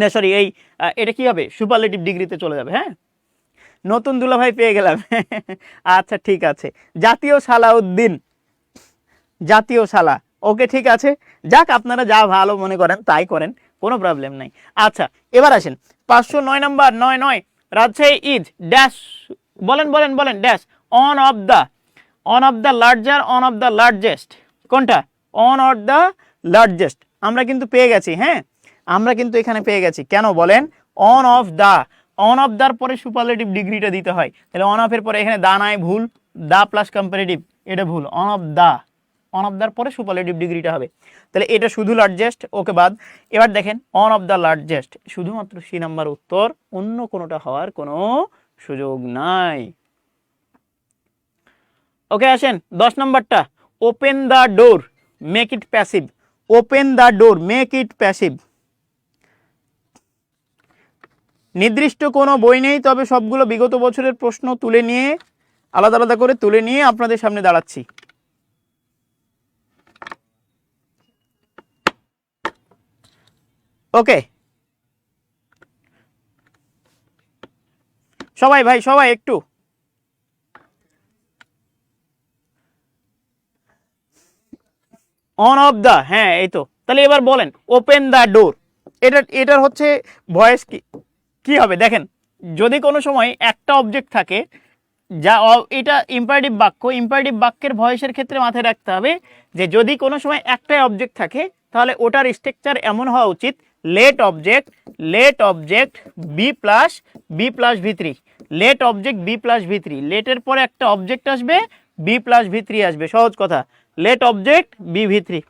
না সরি, এটা কি হবে? সুপারলেটিভ ডিগ্রিতে চলে যাবে। হ্যাঁ, নতুন দুলাভাই পেয়ে গেলাম। আচ্ছা ঠিক আছে, জাতীয় সালাউদ্দিন, জাতীয় সালা, ওকে ঠিক আছে, যাক আপনারা যা ভালো মনে করেন তাই করেন, কোনো প্রবলেম নাই। আচ্ছা, এবার আসেন 509 নাম্বার, 9 রাজশাহী ইজ ড্যাশ, বলেন বলেন বলেন, dash one of the larger, one of the largest, কোনটা? One of the largest. আমরা কিন্তু পেয়ে গেছি, হ্যাঁ আমরা কিন্তু এখানে পেয়ে গেছি। কেন বলেন? অন অফ দার পরে সুপারলেটিভ ডিগ্রিটা দিতে হয়, তাহলে অন অফের পরে এখানে দা নাই, ভুল, দা প্লাস কম্পারেটিভ, এটা ভুল, অন অফ দার পরে সুপারলেটিভ ডিগ্রিটা হবে। তাহলে এটা শুধু লার্জেস্ট, ওকে বাদ। এবার দেখেন অন অফ দ্য লার্জেস্ট, শুধুমাত্র সি নাম্বার উত্তর, অন্য কোনোটা হওয়ার কোনো সুযোগ নাই। ওকে, আসেন 10 নাম্বারটা, open the door make it passive, open the door make it passive. নির্দিষ্ট কোনো বই নেই, তবে সবগুলো বিগত বছরের প্রশ্ন তুলে নিয়ে, আলাদা আলাদা করে তুলে নিয়ে আপনাদের সামনে দাঁড়াচ্ছি। ওকে, সবাই ভাই, সবাই একটু অন অফ দা, হ্যাঁ এই তো। তাহলে এবার বলেন ওপেন দা ডোর, এটার হচ্ছে ভয়েস কি হবে? দেখেন, যদি কোনো সময় একটা অবজেক্ট থাকে, যা এটা ইম্পারেটিভ বাক্যের ভয়েসের ক্ষেত্রে মাথায় রাখতে হবে যে যদি কোনো সময় একটাই অবজেক্ট থাকে তাহলে ওটার স্ট্রাকচার এমন হওয়া উচিত, late object B plus ভি3, late object B plus ভি3, লেটের পরে একটা অবজেক্ট আসবে বি প্লাস ভি থ্রি আসবে, সহজ কথা। Let object be V three,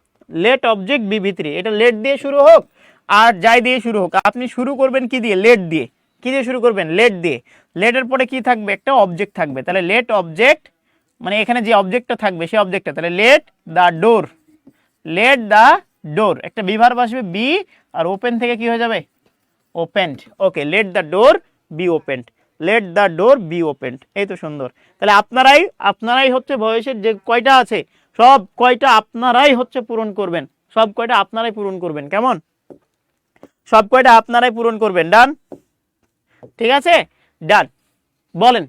let object be V three, এটা লেট দিয়ে শুরু হোক আর যাই দিয়ে শুরু হোক, আপনি শুরু করবেন কি দিয়ে? লেট দিয়ে। কি দিয়ে শুরু করবেন? লেট দিয়ে। লেটের পরে কি থাকবে? একটা অবজেক্ট থাকবে, তাহলে লেট অবজেক্ট, মানে এখানে যে অবজেক্টটা থাকবে সেই অবজেক্টটা, তাহলে let the door, let the door, একটা বিভার্ব আসবে বি, আর ওপেন থেকে কি হয়ে যাবে? Opened. Okay, let the door be opened, let the door be opened, এই তো সুন্দর। তাহলে আপনারাই হচ্ছে ভয়েসের যে কয়টা আছে সব কয়টা আপনারাই হচ্ছে পূরণ করবেন, সব কয়টা আপনারাই পূরণ করবেন, কেমন? সব কয়টা আপনারাই পূরণ করবেন, ডান? ঠিক আছে, ডান। বলেন,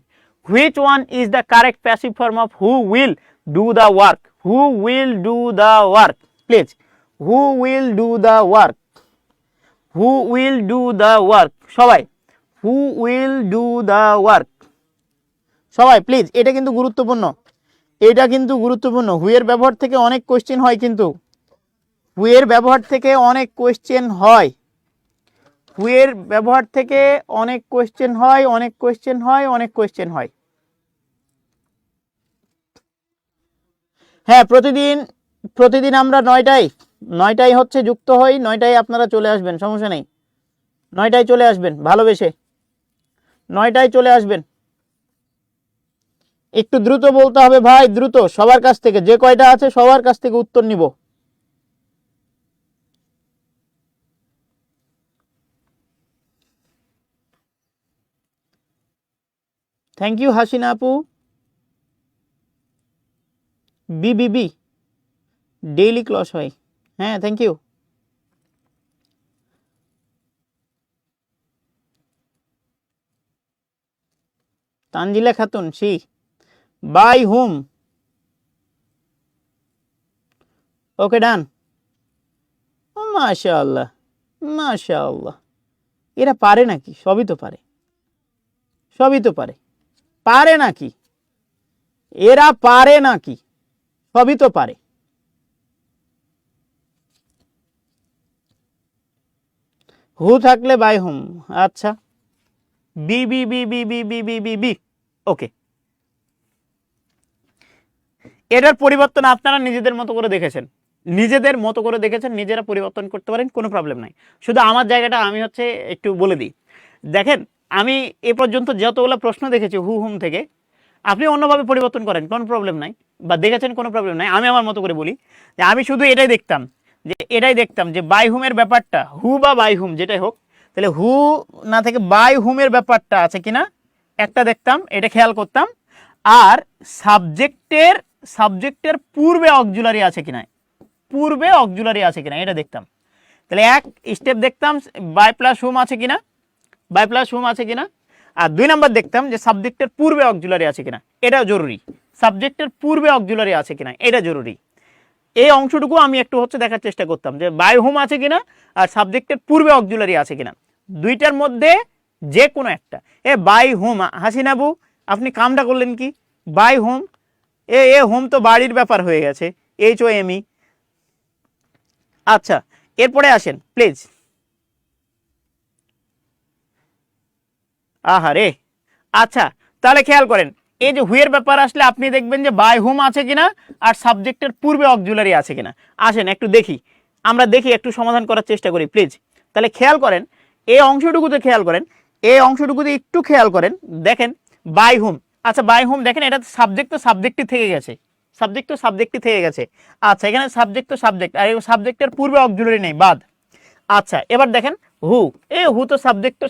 which one is the correct passive form of who will do the work? Who will do the work, please, who will do the work, who will do the work, সবাই, who will do the work, সবাই please. এটা কিন্তু গুরুত্বপূর্ণ, এটা কিন্তু গুরুত্বপূর্ণ। হুয়ের ব্যবহার থেকে অনেক কোশ্চেন হয়, কিন্তু হুয়ের ব্যবহার থেকে অনেক কোশ্চেন হয়, হুয়ের ব্যবহার থেকে অনেক কোশ্চেন হয়, অনেক কোশ্চেন হয়, অনেক কোশ্চেন হয়। হ্যাঁ, প্রতিদিন আমরা 9টায় হচ্ছে যুক্ত হই, 9টায় আপনারা চলে আসবেন, সমস্যা নেই, 9টায় চলে আসবেন, ভালোবেসে 9টায় চলে আসবেন। একটু দ্রুত বলতে হবে ভাই, দ্রুত, সবার কাছ থেকে, যে কয়টা আছে সবার কাছ থেকে উত্তর নিব। থ্যাংক ইউ হাসিনা আপু। বি ডেইলি ক্লাস হয়, হ্যাঁ thank you. Tanzila Khatun, see, bye hmm, okay done, মাশাআল্লাহ, মাশাআল্লাহ। এরা পারে নাকি? সবই তো পারে, সবই তো পারে, পারে নাকি? এরা পারে নাকি? সবই তো পারে। হু থাকলে বাই হুম, আচ্ছা, B B B B B B B B B, okay. এটার পরিবর্তন আপনারা নিজেদের মতো করে দেখেছেন, নিজেদের মতো করে দেখেছেন, নিজেরা পরিবর্তন করতে পারেন, কোনো প্রবলেম নাই। শুধু আমার জায়গাটা আমি হচ্ছে একটু বলে দিই। দেখেন, আমি এ পর্যন্ত যতগুলো প্রশ্ন দেখেছি হু হুম থেকে, আপনি অন্যভাবে পরিবর্তন করেন, কোনো প্রবলেম নাই, বা দেখেছেন কোনো প্রবলেম নাই। আমি আমার মতো করে বলি যে আমি শুধু এটাই দেখতাম যে বাই হুমের ব্যাপারটা, হু বা বাই হুম যেটাই হোক, তাহলে হু না থেকে বাই হুমের ব্যাপারটা আছে কিনা একটা দেখতাম, এটা খেয়াল করতাম। আর সাবজেক্টের পূর্বে অক্সিলারি আছে কিনা, পূর্বে অক্সিলারি আছে কিনা এটা দেখতাম। তাহলে এক স্টেপ দেখতাম বাই প্লাস হুম আছে কিনা, বাই প্লাস হুম আছে কিনা। আর 2 নাম্বার দেখতাম যে সাবজেক্টের পূর্বে অক্সিলারি আছে কিনা, এটাও জরুরি। সাবজেক্টের পূর্বে অক্সিলারি আছে কিনা এটা জরুরি। এই অংশটুকু আমি একটু হচ্ছে দেখার চেষ্টা করতাম যে বাই হুম আছে কিনা আর সাবজেক্টের পূর্বে অক্সিলারি আছে কিনা, দুইটার মধ্যে যে কোনো একটা। বাই হুম, হাসিনাবু আপনি কামটা করলেন কি? বাই হুম, হোম তো বাড়ির ব্যাপার হয়ে গেছে, HOME। আচ্ছা, এরপরে আসেন প্লিজ। আহারে, আচ্ছা, তাহলে খেয়াল করেন, এই যে হুয়ের ব্যাপার আসলে আপনি দেখবেন যে বাই হুম আছে কিনা আর সাবজেক্টের পূর্বে অক্সিলারি আছে কিনা। আসেন একটু দেখি, আমরা দেখি, একটু সমাধান করার চেষ্টা করি প্লিজ। তাহলে খেয়াল করেন, এই অংশটুকুতে খেয়াল করেন, এই অংশটুকুতে একটু খেয়াল করেন, দেখেন বাই হুম। আচ্ছা, বাই হুম দেখেন, এটা সাবজেক্ট তো সাবজেক্টই থেকে গেছে, সাবজেক্ট তো সাবজেক্টই থেকে গেছে। আচ্ছা, এখানে সাবজেক্ট তো সাবজেক্ট, আর সাবজেক্টের পূর্বে অক্সিলারি নেই, বাদ। আচ্ছা, এবার দেখেন হু, হু তো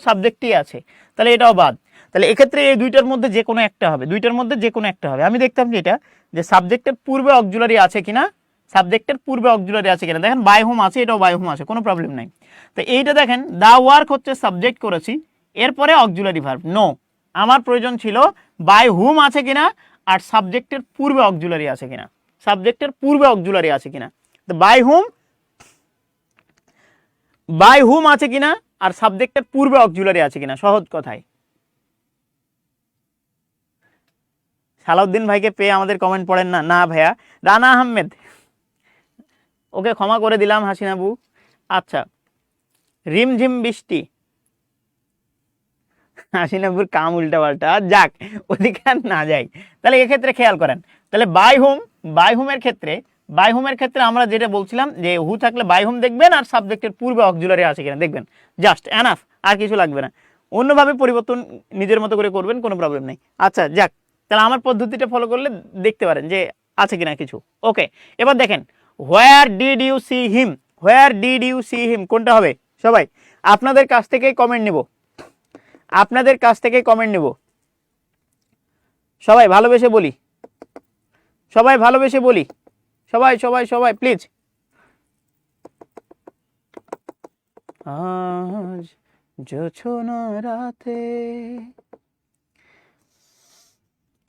সাবজেক্টই আছে, তাহলে এটাও বাদ। তাহলে এক্ষেত্রে এই দুইটার মধ্যে যে কোনো একটা হবে, দুইটার মধ্যে যে কোনো একটা হবে। আমি দেখতাম যে এটা যে সাবজেক্টের পূর্বে অক্সিলারি আছে কিনা, সাবজেক্টের পূর্বে অক্সিলারি আছে কিনা। দেখেন বাই হোম আছে, এটাও বাই হোম আছে, কোনো প্রবলেম নাই। তো এইটা দেখেন দা ওয়ার্ক হচ্ছে সাবজেক্ট করেছি, এরপরে অক্সিলারি ভার্ব, নো, আমার প্রয়োজন ছিল বাই হুম আছে কিনা আর সাবজেক্টের পূর্বে অক্সিলারি আছে কিনা, সাবজেক্টের পূর্বে অক্সিলারি আছে কিনা। তো বাই হুম আছে কিনা আর সাবজেক্টের পূর্বে অক্সিলারি আছে কিনা, সহজ কথায়। সালাউদ্দিন ভাইকে পেয়ে আমাদের কমেন্ট পড়েন না? না ভাইয়া। রানা আহমেদ, ওকে ক্ষমা করে দিলাম হাসিনাবু। আচ্ছা, রিমঝিম বৃষ্টি, 80-90 কাম উল্টা পাল্টা, যাক ওদিকে আর না যাই। তাহলে এক্ষেত্রে খেয়াল করেন, তাহলে বাই হোমের ক্ষেত্রে আমরা যেটা বলছিলাম যে হু থাকলে বাই হোম দেখবেন আর সাবজেক্টের পূর্বে অক্সিলারি আছে কিনা দেখবেন, জাস্ট এনাফ, আর কিছু লাগবে না। অন্যভাবে পরিবর্তন নিজের মতো করে করবেন, কোনো প্রবলেম নেই। আচ্ছা যাক, তাহলে আমার পদ্ধতিটা ফলো করলে দেখতে পারেন যে আছে কিনা কিছু। ওকে, এবার দেখেন where did you see him, where did you see him কোনটা হবে সবাই? আপনাদের কাছ থেকেই কমেন্ট নেব, আপনাদের কাছ থেকেই কমেন্ট নেব। সবাই ভালোবেসে বলি, সবাই ভালোবেসে বলি, সবাই সবাই সবাই প্লিজ। আজ জোছনা রাতে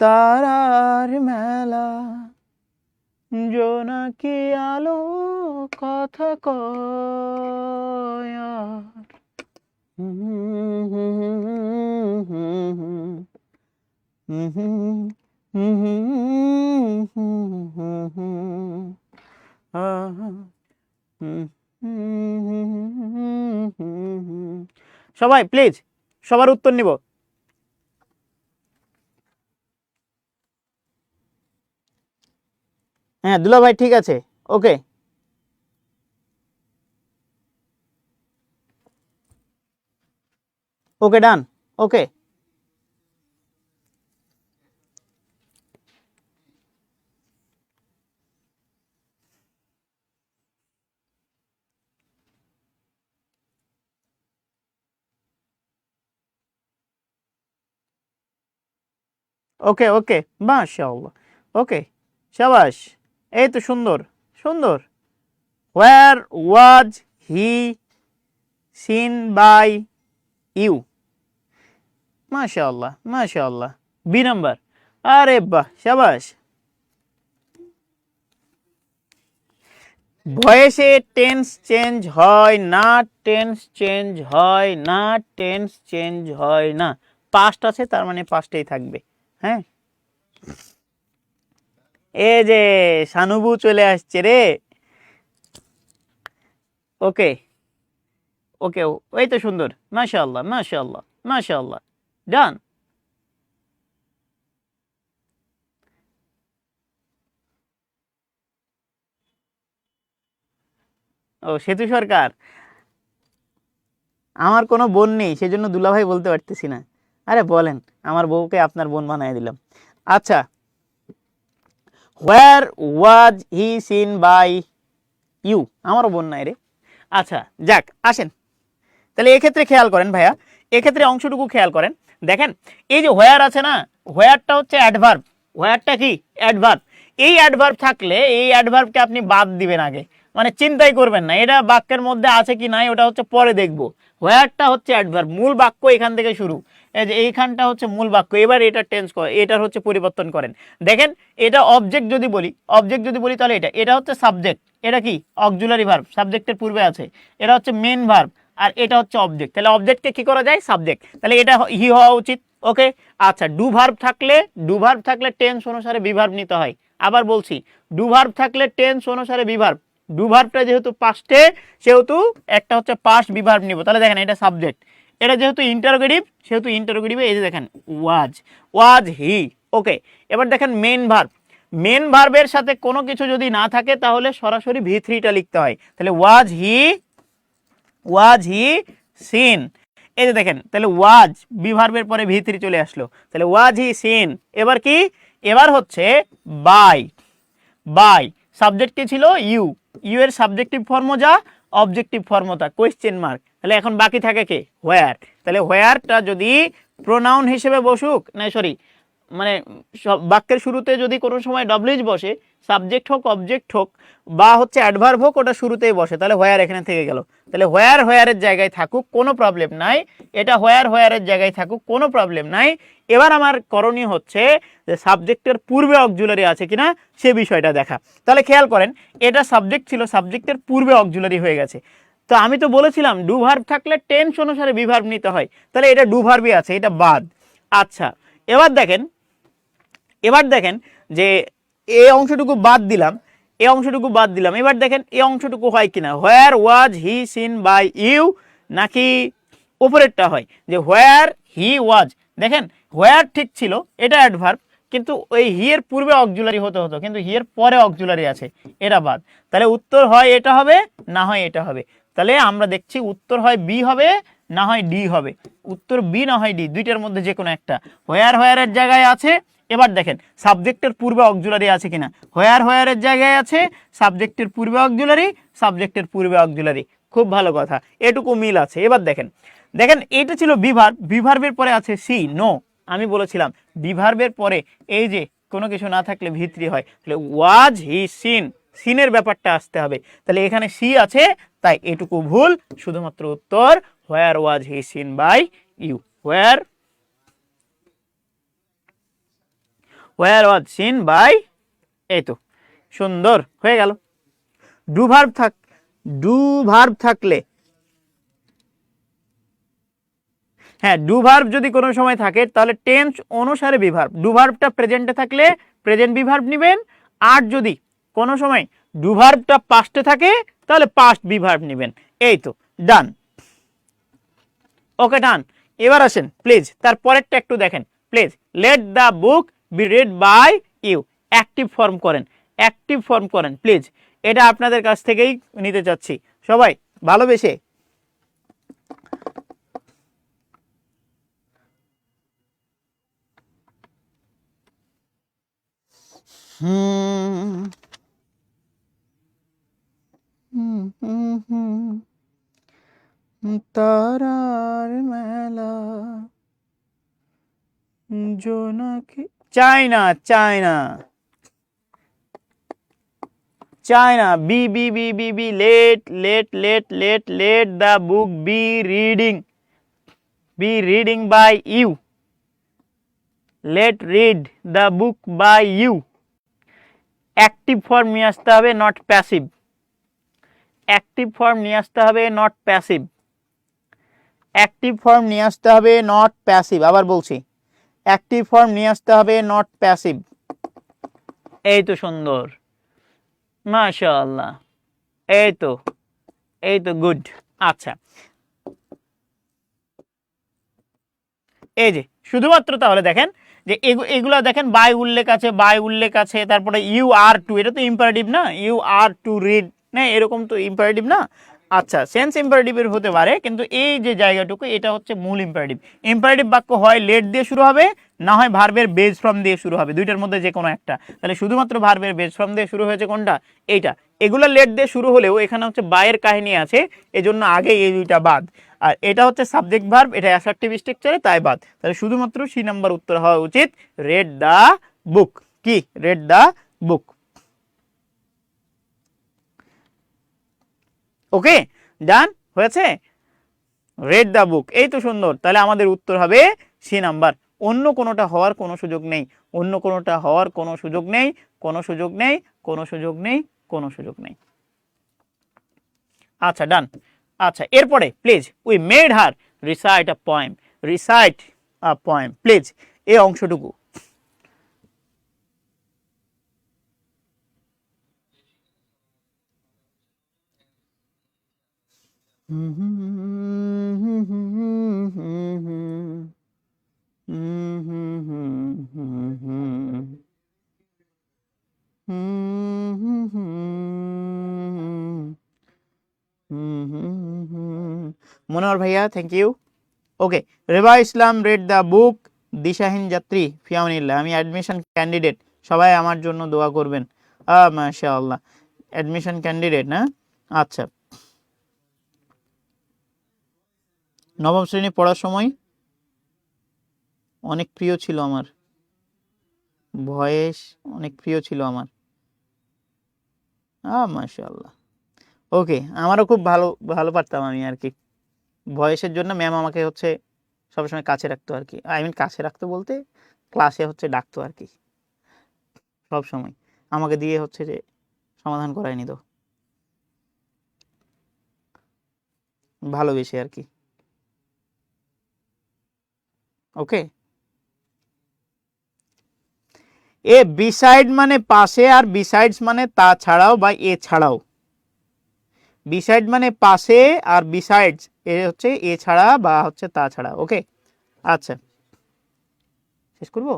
তারার মেলা, জোনাকি আলো কথা কয় আর। সবাই প্লিজ, সবার উত্তর নিব। হ্যাঁ দুলা ভাই ঠিক আছে, ওকে। ওকে ডান, ওকে। ওকে ওকে, মাশাআল্লাহ, ওকে শাবাশ, এই তো সুন্দর সুন্দর। হোয়ার was he seen by you, মাশাআল্লাহ মাশাআল্লাহ, বি নাম্বার, আরে বাহ শাবাশ। ভয়েসে টেন্স চেঞ্জ হয় না, টেন্স চেঞ্জ হয় না, টেন্স চেঞ্জ হয় না, পাস্ট আছে তার মানে পাস্টেই থাকবে। হ্যাঁ, এই যে সানুবু চলে আসছে রে। ওকে ওকে, ওই তো সুন্দর, মাশাআল্লাহ মাশাআল্লাহ মাশাআল্লাহ, ডান। ও সেতু সরকার, আমার কোনো বোন নেই সেজন্য দুলাভাই বলতে পারতেছি না। আরে বলেন, আমার বউকে আপনার বোন বানিয়ে দিলাম। আচ্ছা, হোয়ার was he seen by you, আমারও বোন নাই রে। আচ্ছা যাক, আসেন তাহলে এক্ষেত্রে খেয়াল করেন ভাইয়া, এক্ষেত্রে অংশটুকু খেয়াল করেন। দেখেন এই যে হোয়ার আছে না, হোয়ারটা হচ্ছে অ্যাডভার্ব, হোয়ারটা কি অ্যাডভার্ব। এই অ্যাডভার্ব থাকলে এই অ্যাডভার্বকে আপনি বাদ দিবেন আগে, মানে চিন্তাই করবেন না এটা বাক্যের মধ্যে আছে কি নাই, ওটা হচ্ছে পরে দেখব। হোয়ারটা হচ্ছে অ্যাডভার্ব, মূল বাক্য এখান থেকে শুরু, এই যে এইখানটা হচ্ছে মূল বাক্য। এবার এটা টেন্স করে, এটার হচ্ছে পরিবর্তন করেন। দেখেন এটা অবজেক্ট যদি বলি, অবজেক্ট যদি বলি তাহলে এটা হচ্ছে সাবজেক্ট, এটা কি অক্সিলারি ভার্ব, সাবজেক্টের পূর্বে আছে। এটা হচ্ছে মেন ভার্ব, আর এটা হচ্ছে অবজেক্ট। তাহলে অবজেক্টকে কি করা যায়, সাবজেক্ট, তাহলে এটা হি হওয়া উচিত। ওকে, আচ্ছা ডু ভার্ব থাকলে টেন্স অনুসারে বি ভার্ব নিতে হয়। আবার বলছি, ডু ভার্ব থাকলে টেন্স অনুসারে বি ভার্ব, ডু ভার্বটা যেহেতু পাস্টে সেহেতু একটা হচ্ছে পাস্ট বি ভার্ব নিব। তাহলে দেখেন এটা সাবজেক্ট, এটা যেহেতু ইন্টারোগেটিভ সেহেতু ইন্টারোগেটিভে এই যে দেখেন ওয়াজ হি। ওকে, এবার দেখেন মেন ভার্ব, মেন ভার্বের সাথে কোনো কিছু যদি না থাকে তাহলে সরাসরি ভি3টা লিখতে হয়। তাহলে ওয়াজ হি সিন, এই যে দেখেন তাহলে ওয়াজ বি ভার্বের পরে ভি3 চলে আসলো, তাহলে ওয়াজ হি সিন। এবার কি, এবার হচ্ছে বাই সাবজেক্ট কি ছিল ইউ, ইউ এর সাবজেক্টিভ ফর্ম যা, অবজেক্টিভ ফর্মটা কোয়েশ্চেন মার্ক। তাহলে এখন বাকি থাকে কে, হোয়ার। তাহলে হোয়ারটা যদি প্রোনাউন হিসেবে বসুক, না সরি মানে সব বাক্যের শুরুতে যদি কোনো সময় ডব্লিউএইচ বসে, সাবজেক্ট হোক অবজেক্ট হোক বা হচ্ছে অ্যাডভার্ব হোক, ওটা শুরুতেই বসে, তাহলে হোয়ার এখানে থেকে গেল। তাহলে হোয়ারের জায়গায় থাকুক কোনো প্রবলেম নাই, এটা হোয়ারের জায়গায় থাকুক কোনো প্রবলেম নাই। এবার আমার করণীয় হচ্ছে যে সাবজেক্টের পূর্বে অক্সিলারি আছে কিনা সে বিষয়টা দেখা। তাহলে খেয়াল করেন এটা সাবজেক্ট ছিল, সাবজেক্টের পূর্বে অক্সিলারি হয়ে গেছে। তো আমি তো বলেছিলাম ডু ভার্ব থাকলে টেন্স অনুসারে বি ভার্ব নিতে হয়, তাহলে এটা ডু ভার্বই আছে, এটা বাদ। আচ্ছা এবার দেখেন যে এই অংশটুকু বাদ দিলাম, এবার দেখেন এই অংশটুকু হয় কিনা, হোয়ার was he seen by you, নাকি উপরেরটা হয় যে হোয়ার হি ওয়াজ, দেখেন হোয়ার ঠিক ছিল, এটা অ্যাডভার্ব, কিন্তু ওই হি এর পূর্বে অক্সিলারি হতে হতো, কিন্তু হি এর পরে অক্সিলারি আছে, এটা বাদ। তাহলে উত্তর হয় এটা হবে, না হয় এটা হবে। তাহলে আমরা দেখছি উত্তর হয় বি হবে, না হয় ডি হবে। উত্তর বি না হয় ডি, দুইটার মধ্যে যে কোনো একটা। হোয়ারের জায়গায় আছে। এবার দেখেন সাবজেক্টের পূর্বে অক্সিলারি আছে কিনা। হোয়ারের জায়গায় আছে, সাবজেক্টের পূর্বে অক্সিলারি, সাবজেক্টের পূর্বে অক্সিলারি। খুব ভালো কথা, এটুকু মিল আছে। এবার দেখেন, দেখেন এটা ছিল বিভার্ব, বিভার্বের পরে আছে সি, নো। আমি বলেছিলাম বিভার্বের পরে এই যে কোনো কিছু না থাকলে ভিত্রি হয়, তাহলে ওয়াজ হি সিন, সিনের ব্যাপারটা আসতে হবে। তাহলে এখানে সি আছে, তাই এটুকু ভুল। শুধুমাত্র উত্তর where was he seen by you, where was seen by, এই তো সুন্দর হয়ে গেল। ডু ভার্ব থাকলে, হ্যাঁ ডু ভার্ব যদি কোনো সময় থাকে তাহলে টেন্স অনুসারে বিভার্ব, ডু ভার্বটা প্রেজেন্টে থাকলে প্রেজেন্ট বিভার্ব নেবেন। আর যদি কোনো সময় ডু ভার্বটা পাস্টে থাকে তাহলে পাস্ট বিভার্ব নেবেন। এই তো ডান, ওকে ডান। এবার আসেন প্লিজ তারপরেরটা একটু দেখেন please. Let the book be read by you, active form করেন, অ্যাক্টিভ ফর্ম করেন প্লিজ। এটা আপনাদের কাছ থেকেই নিতে চাচ্ছি সবাই ভালোবেসে। তারার মেলা জোনাকি, চায়না চায়না চায়না, be B B B be, let let let let let the book be reading by you, let read the book by you. Active form নিয়ে আসতে হবে, নট প্যাসিভ। অ্যাক্টিভ ফর্ম নিয়ে আসতে হবে, নট প্যাসিভ। অ্যাক্টিভ ফর্ম নিয়ে আসতে হবে, not passive. আবার বলছি, অ্যাক্টিভ ফর্ম নিয়ে আসতে হবে, নট প্যাসিভ। এই তো সুন্দর, মাশাআল্লাহ, এই তো গুড। আচ্ছা, এই যে শুধুমাত্র তাহলে দেখেন যে এগুলা দেখেন বাই উল্লেখ আছে, বাই উল্লেখ আছে, তারপরে ইউ আর টু, এটা তো ইম্পারেটিভ না, ইউ আর টু রিড না, এরকম তো ইম্পারেটিভ না। আচ্ছা সেন্স ইম্পারেটিভের হতে পারে, কিন্তু এই যে জায়গাটুকু এটা হচ্ছে মূল ইম্পারেটিভ। ইম্পারেটিভ বাক্য হয় লেট দিয়ে শুরু হবে, না হয় ভার্বের বেজ ফর্ম দিয়ে শুরু হবে, দুইটার মধ্যে যে কোনো একটা। তাহলে শুধুমাত্র ভার্বের বেজ ফর্ম দিয়ে শুরু হয়েছে কোনটা, এইটা। এগুলো লেট দিয়ে শুরু হলেও এখানে হচ্ছে বাইয়ের কাহিনী আছে, এজন্য আগে এই দুইটা বাদ। আর এটা হচ্ছে সাবজেক্ট ভার্ব, এটা অ্যাসার্টিভ স্ট্রাকচারে, তাই বাদ। তাহলে শুধুমাত্র সি নাম্বার উত্তর হওয়া উচিত, রেড দ্য বুক। কি রেড দ্য বুক, ওকে ডান হয়েছে, রেড দ্য বুক। এই তো সুন্দর, তাহলে আমাদের উত্তর হবে সি নাম্বার। অন্য কোনোটা হওয়ার কোনো সুযোগ নেই, অন্য কোনোটা হওয়ার কোনো সুযোগ নেই, কোনো সুযোগ নেই, কোনো সুযোগ নেই, কোনো সুযোগ নেই। আচ্ছা ডান। আচ্ছা এরপরে please, we made her recite a poem, recite a poem please, এই অংশটুকু। মনোহর ভাইয়া thank you. Okay, Reba Islam read the book Dishaheen Jatri ফিয়াউনিল্লাহ, আমি অ্যাডমিশন ক্যান্ডিডেট, সবাই আমার জন্য দোয়া করবেন। মাশাআল্লাহ, অ্যাডমিশন ক্যান্ডিডেট না। আচ্ছা, নবম শ্রেণী পড়ার সময় অনেক প্রিয় ছিল আমার, ভয়েস অনেক প্রিয় ছিল আমার। মাশাআল্লাহ, ওকে, আমারও খুব ভালো ভালো পারতাম আমি আর কি। ভয়েসের জন্য ম্যাম আমাকে হচ্ছে সবসময় কাছে রাখতো আর কি, আই মিন কাছে রাখতো বলতে ক্লাসে হচ্ছে ডাকতো আর কি, সব সময় আমাকে দিয়ে হচ্ছে যে সমাধান করাই নিত, ভালোবেসে আর কি। ওকে, এ বিসাইড মানে পাশে, আর বিসাইডস মানে তা ছাড়াও বা এ ছাড়াও। বিসাইড মানে পাশে, আর বিসাইডস এ হচ্ছে এ ছাড়া বা হচ্ছে তা ছাড়া। ওকে, আচ্ছা শেষ করবো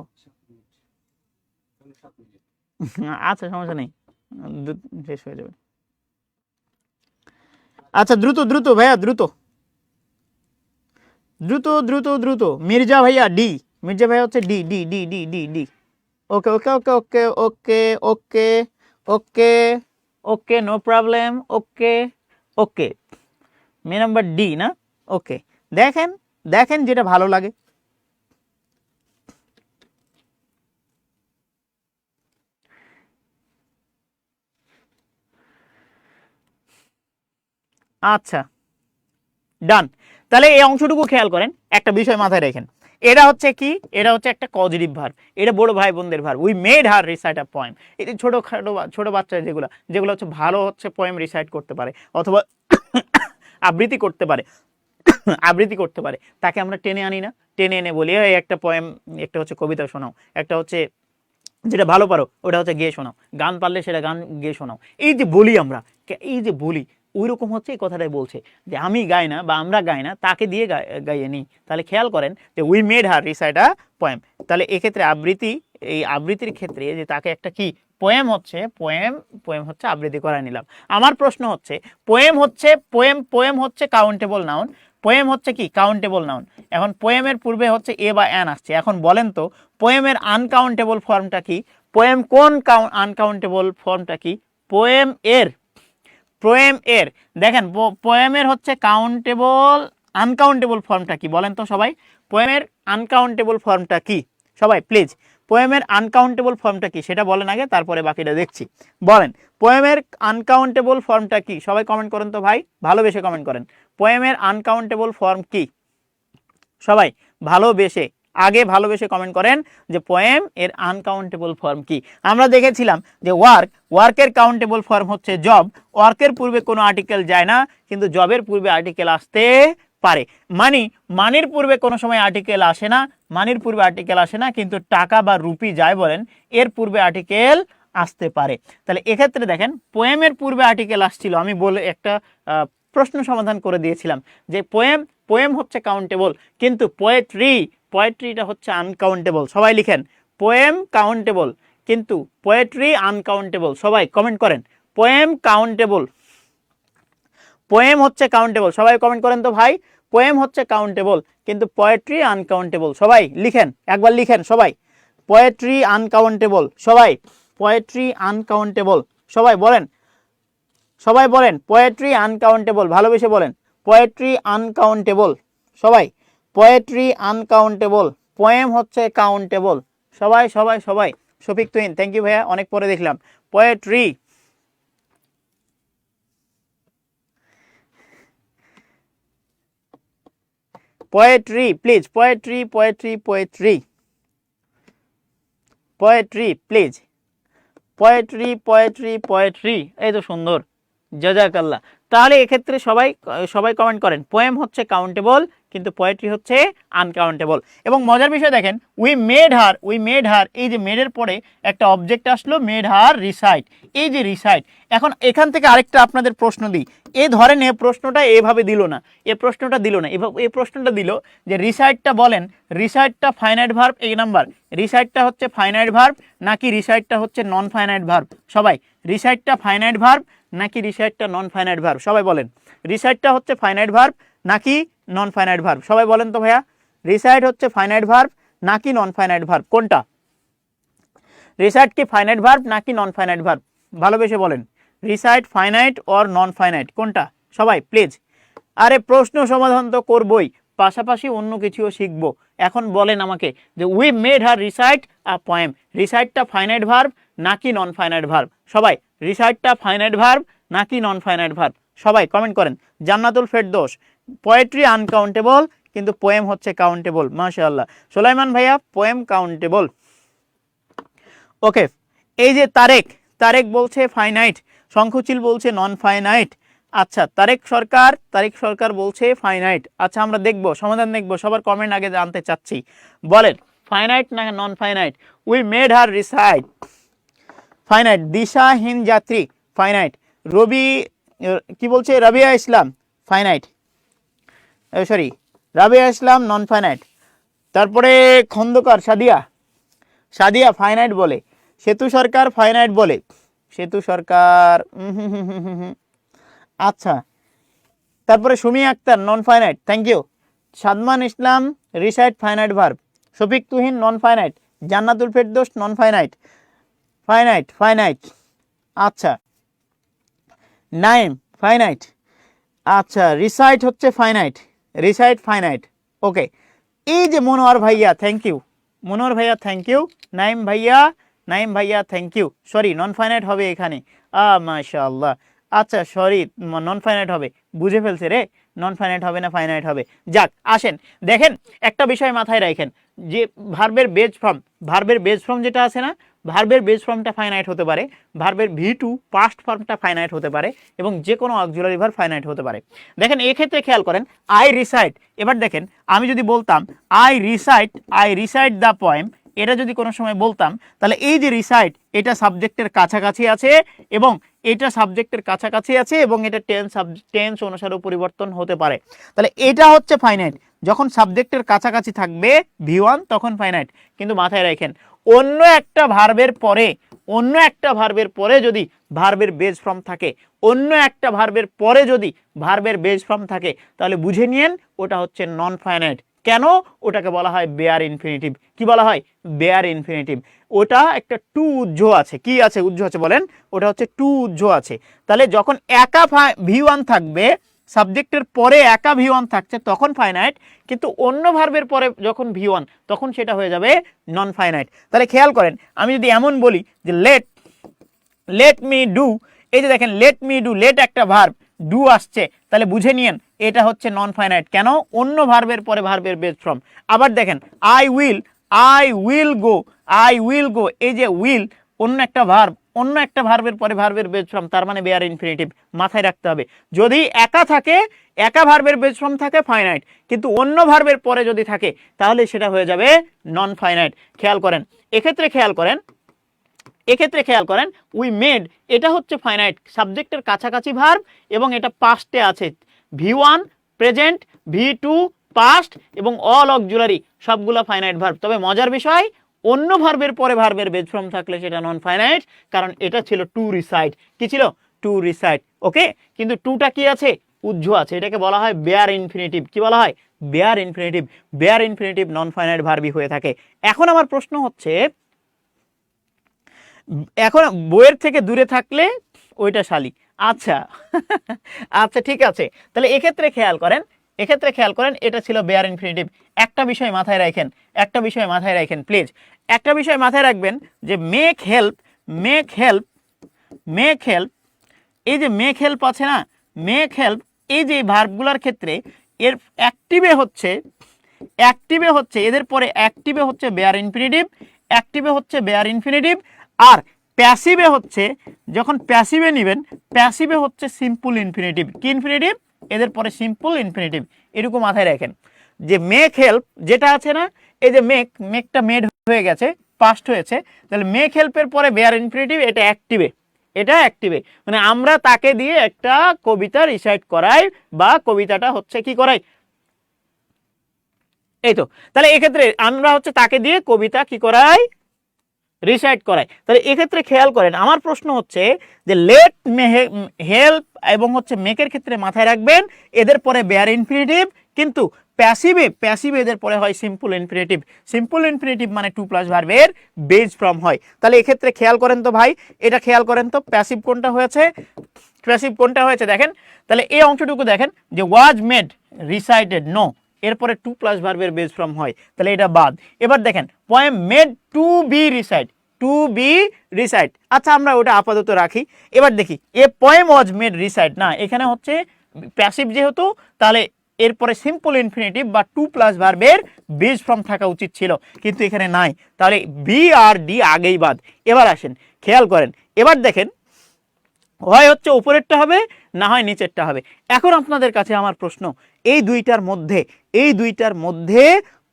আচ্ছা সমস্যা নেই শেষ হয়ে যাবে আচ্ছা দ্রুত দ্রুত ভাইয়া দ্রুত দ্রুত দ্রুত দ্রুত মির্জা ভাইয়া ডি মির্জা ভাইয়া হচ্ছে D D D D D D okay okay okay okay okay okay okay okay no problem okay okay মে নাম্বার ডি না ওকে দেখেন দেখেন যেটা ভালো লাগে আচ্ছা ডান তাহলে এই অংশটুকু খেয়াল করেন একটা বিষয় মাথায় রাখেন এটা হচ্ছে কি এটা হচ্ছে একটা পজিটিভ ভার্ব এটা বড় ভাই বোনদের verb we made her recite a poem এটা ছোট বাচ্চা যেগুলো হচ্ছে ভালো হচ্ছে পোয়েম রিসাইট করতে পারে অথবা আবৃত্তি করতে পারে আবৃত্তি করতে পারে তাকে আমরা টেনে আনি না টেনে এনে বলি এই একটা পোয়েম একটা হচ্ছে কবিতা শোনাও একটা হচ্ছে যেটা ভালো পারো ওটা হচ্ছে গেয়ে শোনাও গান পারলে সেটা গান গেয়ে শোনাও এই যে বলি আমরা এই যে বলি ওই রকম হচ্ছে এই কথাটাই বলছে যে আমি গাই না বা আমরা গাই না তাকে দিয়ে গাইয়ে নিই তাহলে খেয়াল করেন যে we made her recite a poem তাহলে এক্ষেত্রে আবৃত্তি এই আবৃত্তির ক্ষেত্রে যে তাকে একটা কি পোয়েম হচ্ছে পোয়েম হচ্ছে আবৃত্তি করায় নিলাম আমার প্রশ্ন হচ্ছে পোয়েম হচ্ছে কাউন্টেবল নাউন পোয়েম হচ্ছে কি কাউন্টেবল নাউন এখন পোয়েমের পূর্বে হচ্ছে এ বা অ্যান আসছে এখন বলেন তো পোয়েমের আনকাউন্টেবল ফর্মটা কি পোয়েম কোন আনকাউন্টেবল ফর্মটা কি পোয়েম এর দেখেন পোয়েমের হচ্ছে কাউন্টেবল আনকাউন্টেবল ফর্মটা কি বলেন তো সবাই পোয়েমের আনকাউন্টেবল ফর্মটা কি সবাই প্লিজ পোয়েমের আনকাউন্টেবল ফর্মটা কি সেটা বলেন আগে তারপরে বাকিটা দেখছি বলেন পোয়েমের আনকাউন্টেবল ফর্মটা কি সবাই কমেন্ট করেন তো ভাই ভালোবেসে কমেন্ট করেন পোয়েমের আনকাউন্টেবল ফর্ম কি সবাই ভালোবেসে কমেন্ট করেন যে পোয়েম এর আনকাউন্টেবল ফর্ম কি আমরা দেখেছিলাম যে ওয়ার্কের কাউন্টেবল ফর্ম হচ্ছে জব ওয়ার্কের পূর্বে কোনো আর্টিকেল যায় না কিন্তু জবের পূর্বে আর্টিকেল আসতে পারে মানির পূর্বে কোনো সময় আর্টিকেল আসে না কিন্তু টাকা বা রুপি যায় বলেন এর পূর্বে আর্টিকেল আসতে পারে তাহলে এক্ষেত্রে দেখেন পোয়েমের পূর্বে আর্টিকেল আসছিল আমি বলে একটা প্রশ্ন সমাধান করে দিয়েছিলাম যে পোয়েম হচ্ছে কাউন্টেবল কিন্তু পোয়েট্রিটা হচ্ছে আনকাউন্টেবল সবাই লিখেন পোয়েম কাউন্টেবল কিন্তু পোয়েট্রি আনকাউন্টেবল সবাই কমেন্ট করেন পোয়েম হচ্ছে কাউন্টেবল সবাই কমেন্ট করেন তো ভাই পোয়েম হচ্ছে কাউন্টেবল কিন্তু পোয়েট্রি আনকাউন্টেবল সবাই লিখেন একবার লিখেন সবাই পোয়েট্রি আনকাউন্টেবল সবাই বলেন পোয়েট্রি আনকাউন্টেবল ভালোবেসে বলেন পোয়েট্রি আনকাউন্টেবল সবাই পোয়েট্রি আনকাউন্টেবল পোয়েম হচ্ছে কাউন্টেবল সবাই শফিক তুহিন থ্যাংক ইউ ভাইয়া অনেক পরে দেখলাম poetry please poetry please poetry এই তো সুন্দর জাজাকাল্লাহ তাহলে এক্ষেত্রে সবাই কমেন্ট করেন পোয়েম হচ্ছে কাউন্টেবল কিন্তু পোয়েট্রি হচ্ছে আনকাউন্টেবল এবং মজার বিষয় দেখেন উই মেড হার এই যে মেডের পরে একটা অবজেক্ট আসলো মেড হার রিসাইট এই যে রিসাইট এখন এখান থেকে আরেকটা আপনাদের প্রশ্ন দিই ধরেন এই প্রশ্নটা এভাবে দিল না এই প্রশ্নটা দিল যে রিসাইটটা বলেন রিসাইটটা ফাইনাইট ভার্ব এই নাম্বার রিসাইটটা হচ্ছে ফাইনাইট ভার্ব নাকি রিসাইটটা হচ্ছে নন ফাইনাইট ভার্ব সবাই রিসাইটটা ফাইনাইট ভার্ব নাকি রিসাইটটা নন ফাইনাইট ভার্ব সবাই বলেন রিসাইটটা হচ্ছে ফাইনাইট ভার্ব নাকি নন ফাইনাইট ভার্ব সবাই বলেন তো ভাইয়া রিসাইট হচ্ছে ফাইনাইট ভার্ব নাকি নন ফাইনাইট ভার্ব কোনটা রিসাইট কি ফাইনাইট ভার্ব নাকি নন ফাইনাইট ভার্ব ভালোবেসে বলেন recite finite or non finite কোনটা সবাই প্লিজ আরে প্রশ্ন সমাধান তো করবই পাশাপাশি অন্য কিছুও শিখবো এখন বলেন আমাকে যে we made her recite a poem রিসাইটটা ফাইনাইট ভার্ব নাকি নন ফাইনাইট ভার্ব সবাই রিসাইটটা ফাইনাইট ভার্ব নাকি নন ফাইনাইট ভার্ব সবাই কমেন্ট করেন জান্নাতুল ফেরদৌস পোয়েট্রি আনকাউন্টেবল কিন্তু পোয়েম হচ্ছে কাউন্টেবল মাশাআল্লাহ সুলাইমান ভাইয়া পোয়েম কাউন্টেবল ওকে এই যে তারেক বলছে ফাইনাইট শঙ্খচিল বলছে নন ফাইনাইট আচ্ছা তারেক সরকার বলছে ফাইনাইট আচ্ছা আমরা দেখবো সমাধান দেখবো সবার কমেন্ট আগে জানতে চাচ্ছি বলেন ফাইনাইট না non finite we made her recite finite Dishaheen Jatri finite Rabiya Islam non finite তারপরে খন্দকার সাদিয়া, সাদিয়া ফাইনাইট বলে, সেতু সরকার ফাইনাইট বলে, সেতু সরকার আচ্ছা। তারপরে Sumi Akhter non finite, thank you. Sadman Islam recite finite verb, Shafiq Tuhin non finite, Jannatul Ferdous non finite, finite finite আচ্ছা। নাইম ফাইনাইট আচ্ছা, রিসাইট হচ্ছে ফাইনাইট, রিসাইট ফাইনাইট ওকে। এই যে মনোয়ার ভাইয়া থ্যাংক ইউ, মনোয়ার ভাইয়া থ্যাংক ইউ, নাইম ভাইয়া, নাইম ভাইয়া thank you. Sorry non finite হবে এখানে, মাশাআল্লাহ। আচ্ছা সরি নন ফাইনাইট হবে, বুঝে ফেলছে রে, নন ফাইনাইট হবে না ফাইনাইট হবে। যাক আসেন দেখেন একটা বিষয় মাথায় রাখেন যে ভার্বের বেজ ফর্ম, ভার্বের বেজ ফর্ম যেটা আছে না, ভার্বের বেজ ফর্মটা ফাইনাইট হতে পারে, ভার্বের V2 পাস্ট ফর্মটা ফাইনাইট হতে পারে এবং যে কোনো অক্সিলারি ভার্ব ফাইনাইট হতে পারে। দেখেন এই ক্ষেত্রে খেয়াল করেন আই রিসাইট, এবার দেখেন আমি যদি বলতাম আই রিসাইট দ্য পোয়েম, এটা যদি কোনো সময় বলতাম তাহলে এই যে রিসাইট এটা সাবজেক্টের কাছাকাছি আছে এবং এটা সাবজেক্টের কাছাকাছি আছে এবং এটা টেন্স অনুসারেও পরিবর্তন হতে পারে, তাহলে এটা হচ্ছে ফাইনাইট। যখন সাবজেক্টের কাছাকাছি থাকবে V1 তখন ফাইনাইট। কিন্তু মাথায় রাখেন অন্য একটা ভার্বের পরে, অন্য একটা ভার্বের পরে যদি ভার্বের বেজ ফর্ম থাকে, অন্য একটা ভার্বের পরে যদি ভার্বের বেজ ফর্ম থাকে তাহলে বুঝে নিন ওটা হচ্ছে নন ফাইনাইট। কেন? ওটাকে বলা হয় বেয়ার ইনফিনিটিভ। কি বলা হয়? Bare infinitive. ওটা একটা টু উজ্জ আছে, কি আছে উজ্জ আছে বলেন? ওটা হচ্ছে টু উজ্জ আছে। তাহলে যখন একা V1 থাকবে, সাবজেক্টের পরে একা V1 থাকছে তখন ফাইনাইট, কিন্তু অন্য ভার্বের পরে যখন V1 তখন সেটা হয়ে যাবে নন ফাইনাইট। তাহলে খেয়াল করেন আমি যদি এমন বলি যে লেট মি ডু, এই যে দেখেন লেট মি ডু, লেট একটা ভার্ব, ডু আসছে, তাহলে বুঝে নিন এটা হচ্ছে নন ফাইনাইট। কেন? অন্য ভার্বের পরে ভার্বের বেজ ফর্ম। আবার দেখেন আই উইল গো, এই যে উইল অন্য একটা ভার্ব, অন্য একটা ভার্বের পরে ভার্বের বেজ ফর্ম, তার মানে বেয়ার ইনফিনিটিভ। মাথায় রাখতে হবে যদি একা থাকে, একা ভার্বের বেজ ফর্ম থাকে ফাইনাইট, কিন্তু অন্য ভার্বের পরে যদি থাকে তাহলে সেটা হয়ে যাবে নন ফাইনাইট। খেয়াল করেন এক্ষেত্রে, খেয়াল করেন উই মেড, এটা হচ্ছে ফাইনাইট, সাবজেক্টের কাছাকাছি ভার্ব এবং এটা পাস্টে আছে। V1 প্রেজেন্ট, V2 পাস্ট এবং অল অক্সিলারি সবগুলো ফাইনাইট ভার্ব। তবে মজার বিষয় অন্য ভার্বের পরে ভার্বের বেজ ফর্ম থাকলে সেটা নন ফাইনাইট, কারণ এটা ছিল টু রিসাইট। কি ছিল? টু রিসাইট ওকে। কিন্তু টুটা কি আছে? উজ্জ আছে, এটাকে বলা হয় বেয়ার ইনফিনিটিভ। কি বলা হয়? Bare infinitive. Bare infinitive non finite ভার্বই হয়ে থাকে। এখন আমার প্রশ্ন হচ্ছে, এখন বইয়ের থেকে দূরে থাকলে ওইটা শালিক। আচ্ছা আচ্ছা ঠিক আছে, তাহলে এক্ষেত্রে খেয়াল করেন এটা ছিল বেয়ার ইনফিনিটিভ। একটা বিষয় মাথায় রাখেন প্লিজ, একটা বিষয় মাথায় রাখবেন যে মেক হেল্প, এই যে মেক হেল্প আছে না, মেক হেল্প, এই যে ভার্বগুলোর ক্ষেত্রে এর অ্যাক্টিভে হচ্ছে এদের পরে অ্যাক্টিভে হচ্ছে বেয়ার ইনফিনিটিভ, আর প্যাসিভে হচ্ছে, যখন প্যাসিভে নেবেন প্যাসিভে হচ্ছে সিম্পল ইনফিনিটিভ। কি ইনফিনিটিভ? এদের পরে সিম্পল ইনফিনিটিভ। এরকম মাথায় রাখেন যে মেক হেল্প যেটা আছে না, এই যে মেকটা মেড হয়ে গেছে, পাস্ট হয়েছে, তাহলে মেক হেল্পের পরে বেয়ার ইনফিনিটিভ, এটা অ্যাক্টিভে, মানে আমরা তাকে দিয়ে একটা কবিতা রিসাইট করাই বা কবিতাটা হচ্ছে কি করাই, এই তো। তাহলে এক্ষেত্রে আমরা হচ্ছে তাকে দিয়ে কবিতা কি করাই, রিসাইট করাই। তাহলে এক্ষেত্রে খেয়াল করেন আমার প্রশ্ন হচ্ছে যে লেট হেল্প এবং হচ্ছে মেকের ক্ষেত্রে মাথায় রাখবেন এদের পরে বেয়ার ইনফিনিটিভ, কিন্তু প্যাসিভে এদের পরে হয় সিম্পল ইনফিনিটিভ মানে টু প্লাস ভার্বের বেজ ফর্ম হয়। তাহলে এক্ষেত্রে খেয়াল করেন তো ভাই, এটা খেয়াল করেন তো প্যাসিভ কোনটা হয়েছে দেখেন। তাহলে এই অংশটুকু দেখেন যে ওয়াজ মেড রিসাইটেড, নো, এরপরে টু প্লাস ভার্বের বেজ ফর্ম হয়, তাহলে এটা বাদ। এবার দেখেন poem made to be recite, আচ্ছা আমরা ওটা আপাতত রাখি। এবার দেখি a poem was made recite, না এখানে হচ্ছে প্যাসিভ যেহেতু, তাহলে এরপরে সিম্পল ইনফিনিটিভ বা টু প্লাস ভার্বের বেজ ফর্ম থাকা উচিত ছিল, কিন্তু এখানে নাই, তাহলে বি আর ডি আগেই বাদ। এবার আসেন খেয়াল করেন, এবার দেখেন হয় হচ্ছে উপরেরটা হবে না হয় নিচেরটা হবে। এখন আপনাদের কাছে আমার প্রশ্ন, এই দুইটার মধ্যে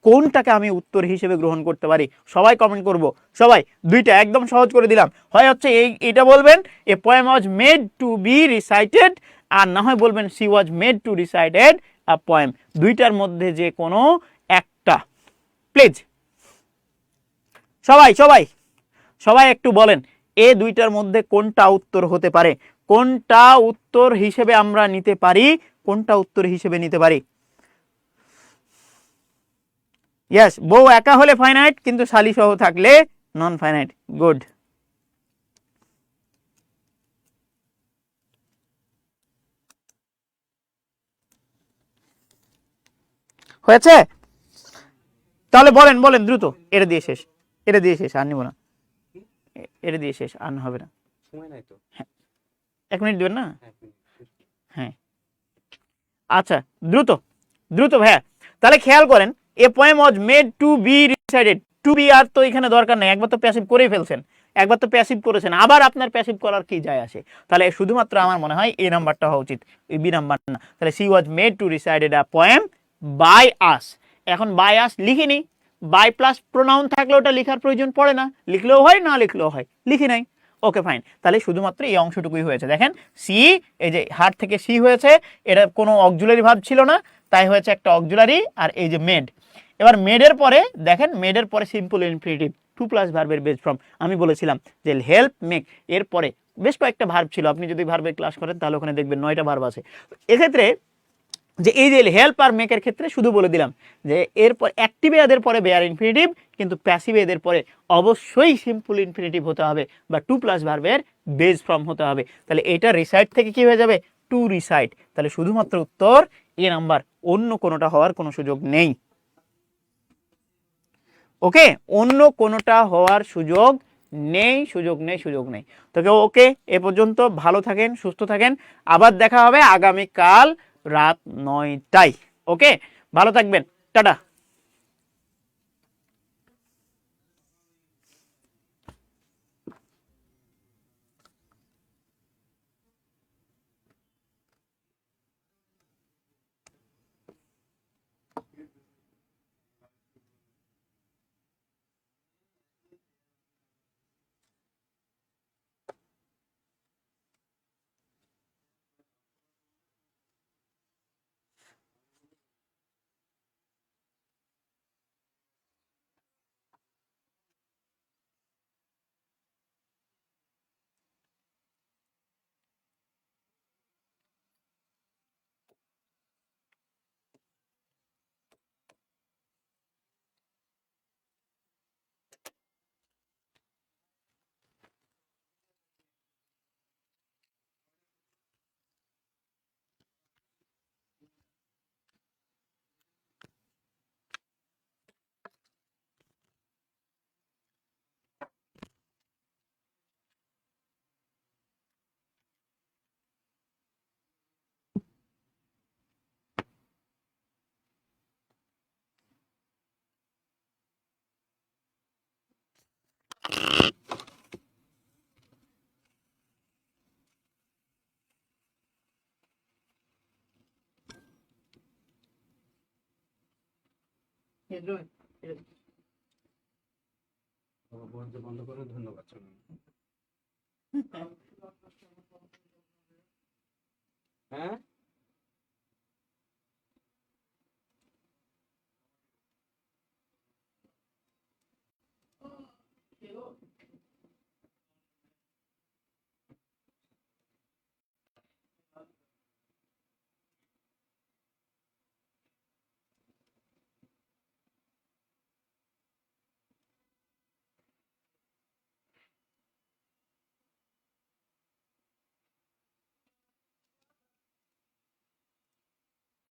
কোনটাকে আমি উত্তর হিসেবে গ্রহণ করতে পারি? সবাই কমেন্ট করব, সবাই দুইটা একদম সহজ করে দিলাম। হয় হচ্ছে এটা বলবেন a poem was made to be recited, আর না হয় বলবেন she was made to recited a poem. দুইটার মধ্যে যে কোনো একটা, প্লিজ সবাই সবাই সবাই একটু বলেন এ দুইটার মধ্যে কোনটা উত্তর হতে পারে, কোনটা উত্তর হিসেবে আমরা নিতে পারি, কোনটা উত্তর হিসেবে নিতে পারি। ইয়েস, বউ একা হলে ফাইনাইট কিন্তু শালি সহ থাকলে নন ফাইনাইট। গুড। হয়েছে? তাহলে বলেন বলেন দ্রুত, এটা দিয়ে শেষ, এটা দিয়ে শেষ, আর নিব না, এটা দিয়ে শেষ, আর হবে না। সময় নাই তো। হ্যাঁ, 1 মিনিট দেবেন না? এক মিনিট। হ্যাঁ আচ্ছা, দ্রুত দ্রুত ভাইয়া। তাহলে খেয়াল করেন, a poem was made to be recited. To be আর তো এখানে দরকার নেই, একবার তো প্যাসিভ করেই ফেলছেন, একবার তো প্যাসিভ করেছেন, আবার আপনার প্যাসিভ করার কি যায় আসে? তাহলে শুধুমাত্র আমার মনে হয় এ নাম্বারটা হওয়া উচিত, বি নাম্বার না। তাহলে she was made to recited a poem by us. এখন বাই আস লিখিনি, বাই প্লাস প্রোনাউন থাকলে ওটা লেখার প্রয়োজন পড়ে না, লিখলেও হয় না লিখলেও হয়, লিখি নাই। ওকে ফাইন, তাহলে শুধুমাত্র এই অংশটুকুই হয়েছে। দেখেন সি, এই যে হার্ট থেকে সি হয়েছে, এটা কোনো অক্সিলারি ভার্ব ছিল না, তাই হয়েছে একটা অক্সিলারি। আর এই যে মেড, এবার মেডের পরে দেখেন, মেডের পরে সিম্পল ইনফিনিটিভ টু প্লাস ভার্বের বেস ফর্ম। আমি বলেছিলাম যে হেল্প মেক, এরপরে বেশ কয়েকটা ভার্ব ছিল, আপনি যদি ভার্বের ক্লাস করেন তাহলে ওখানে দেখবেন 9টা ভার্ব আছে। এক্ষেত্রে যে এই যে হেল্প আর মেকের ক্ষেত্রে শুধু বলে দিলাম যে এরপর অ্যাক্টিভে এদের পরে বেয়ার ইনফিনিটিভ, কিন্তু প্যাসিভে এদের পরে অবশ্যই সিম্পল ইনফিনিটিভ হতে হবে বা টু প্লাস ভার্বের বেস ফর্ম হতে হবে। তাহলে এটা রিসাইট থেকে কি হয়ে যাবে? To recite. তাহলে শুধুমাত্র উত্তর এ নাম্বার, অন্য কোনোটা হওয়ার কোনো সুযোগ নেই। ওকে, অন্য কোনোটা হওয়ার সুযোগ নেই, সুযোগ নেই, সুযোগ নেই। তোকে ওকে, এ পর্যন্ত ভালো থাকেন, সুস্থ থাকেন, আবার দেখা হবে আগামীকাল রাত 9টায়। ওকে, ভালো থাকবেন, টাটা। বন্ধ করে ধন্যবাদ।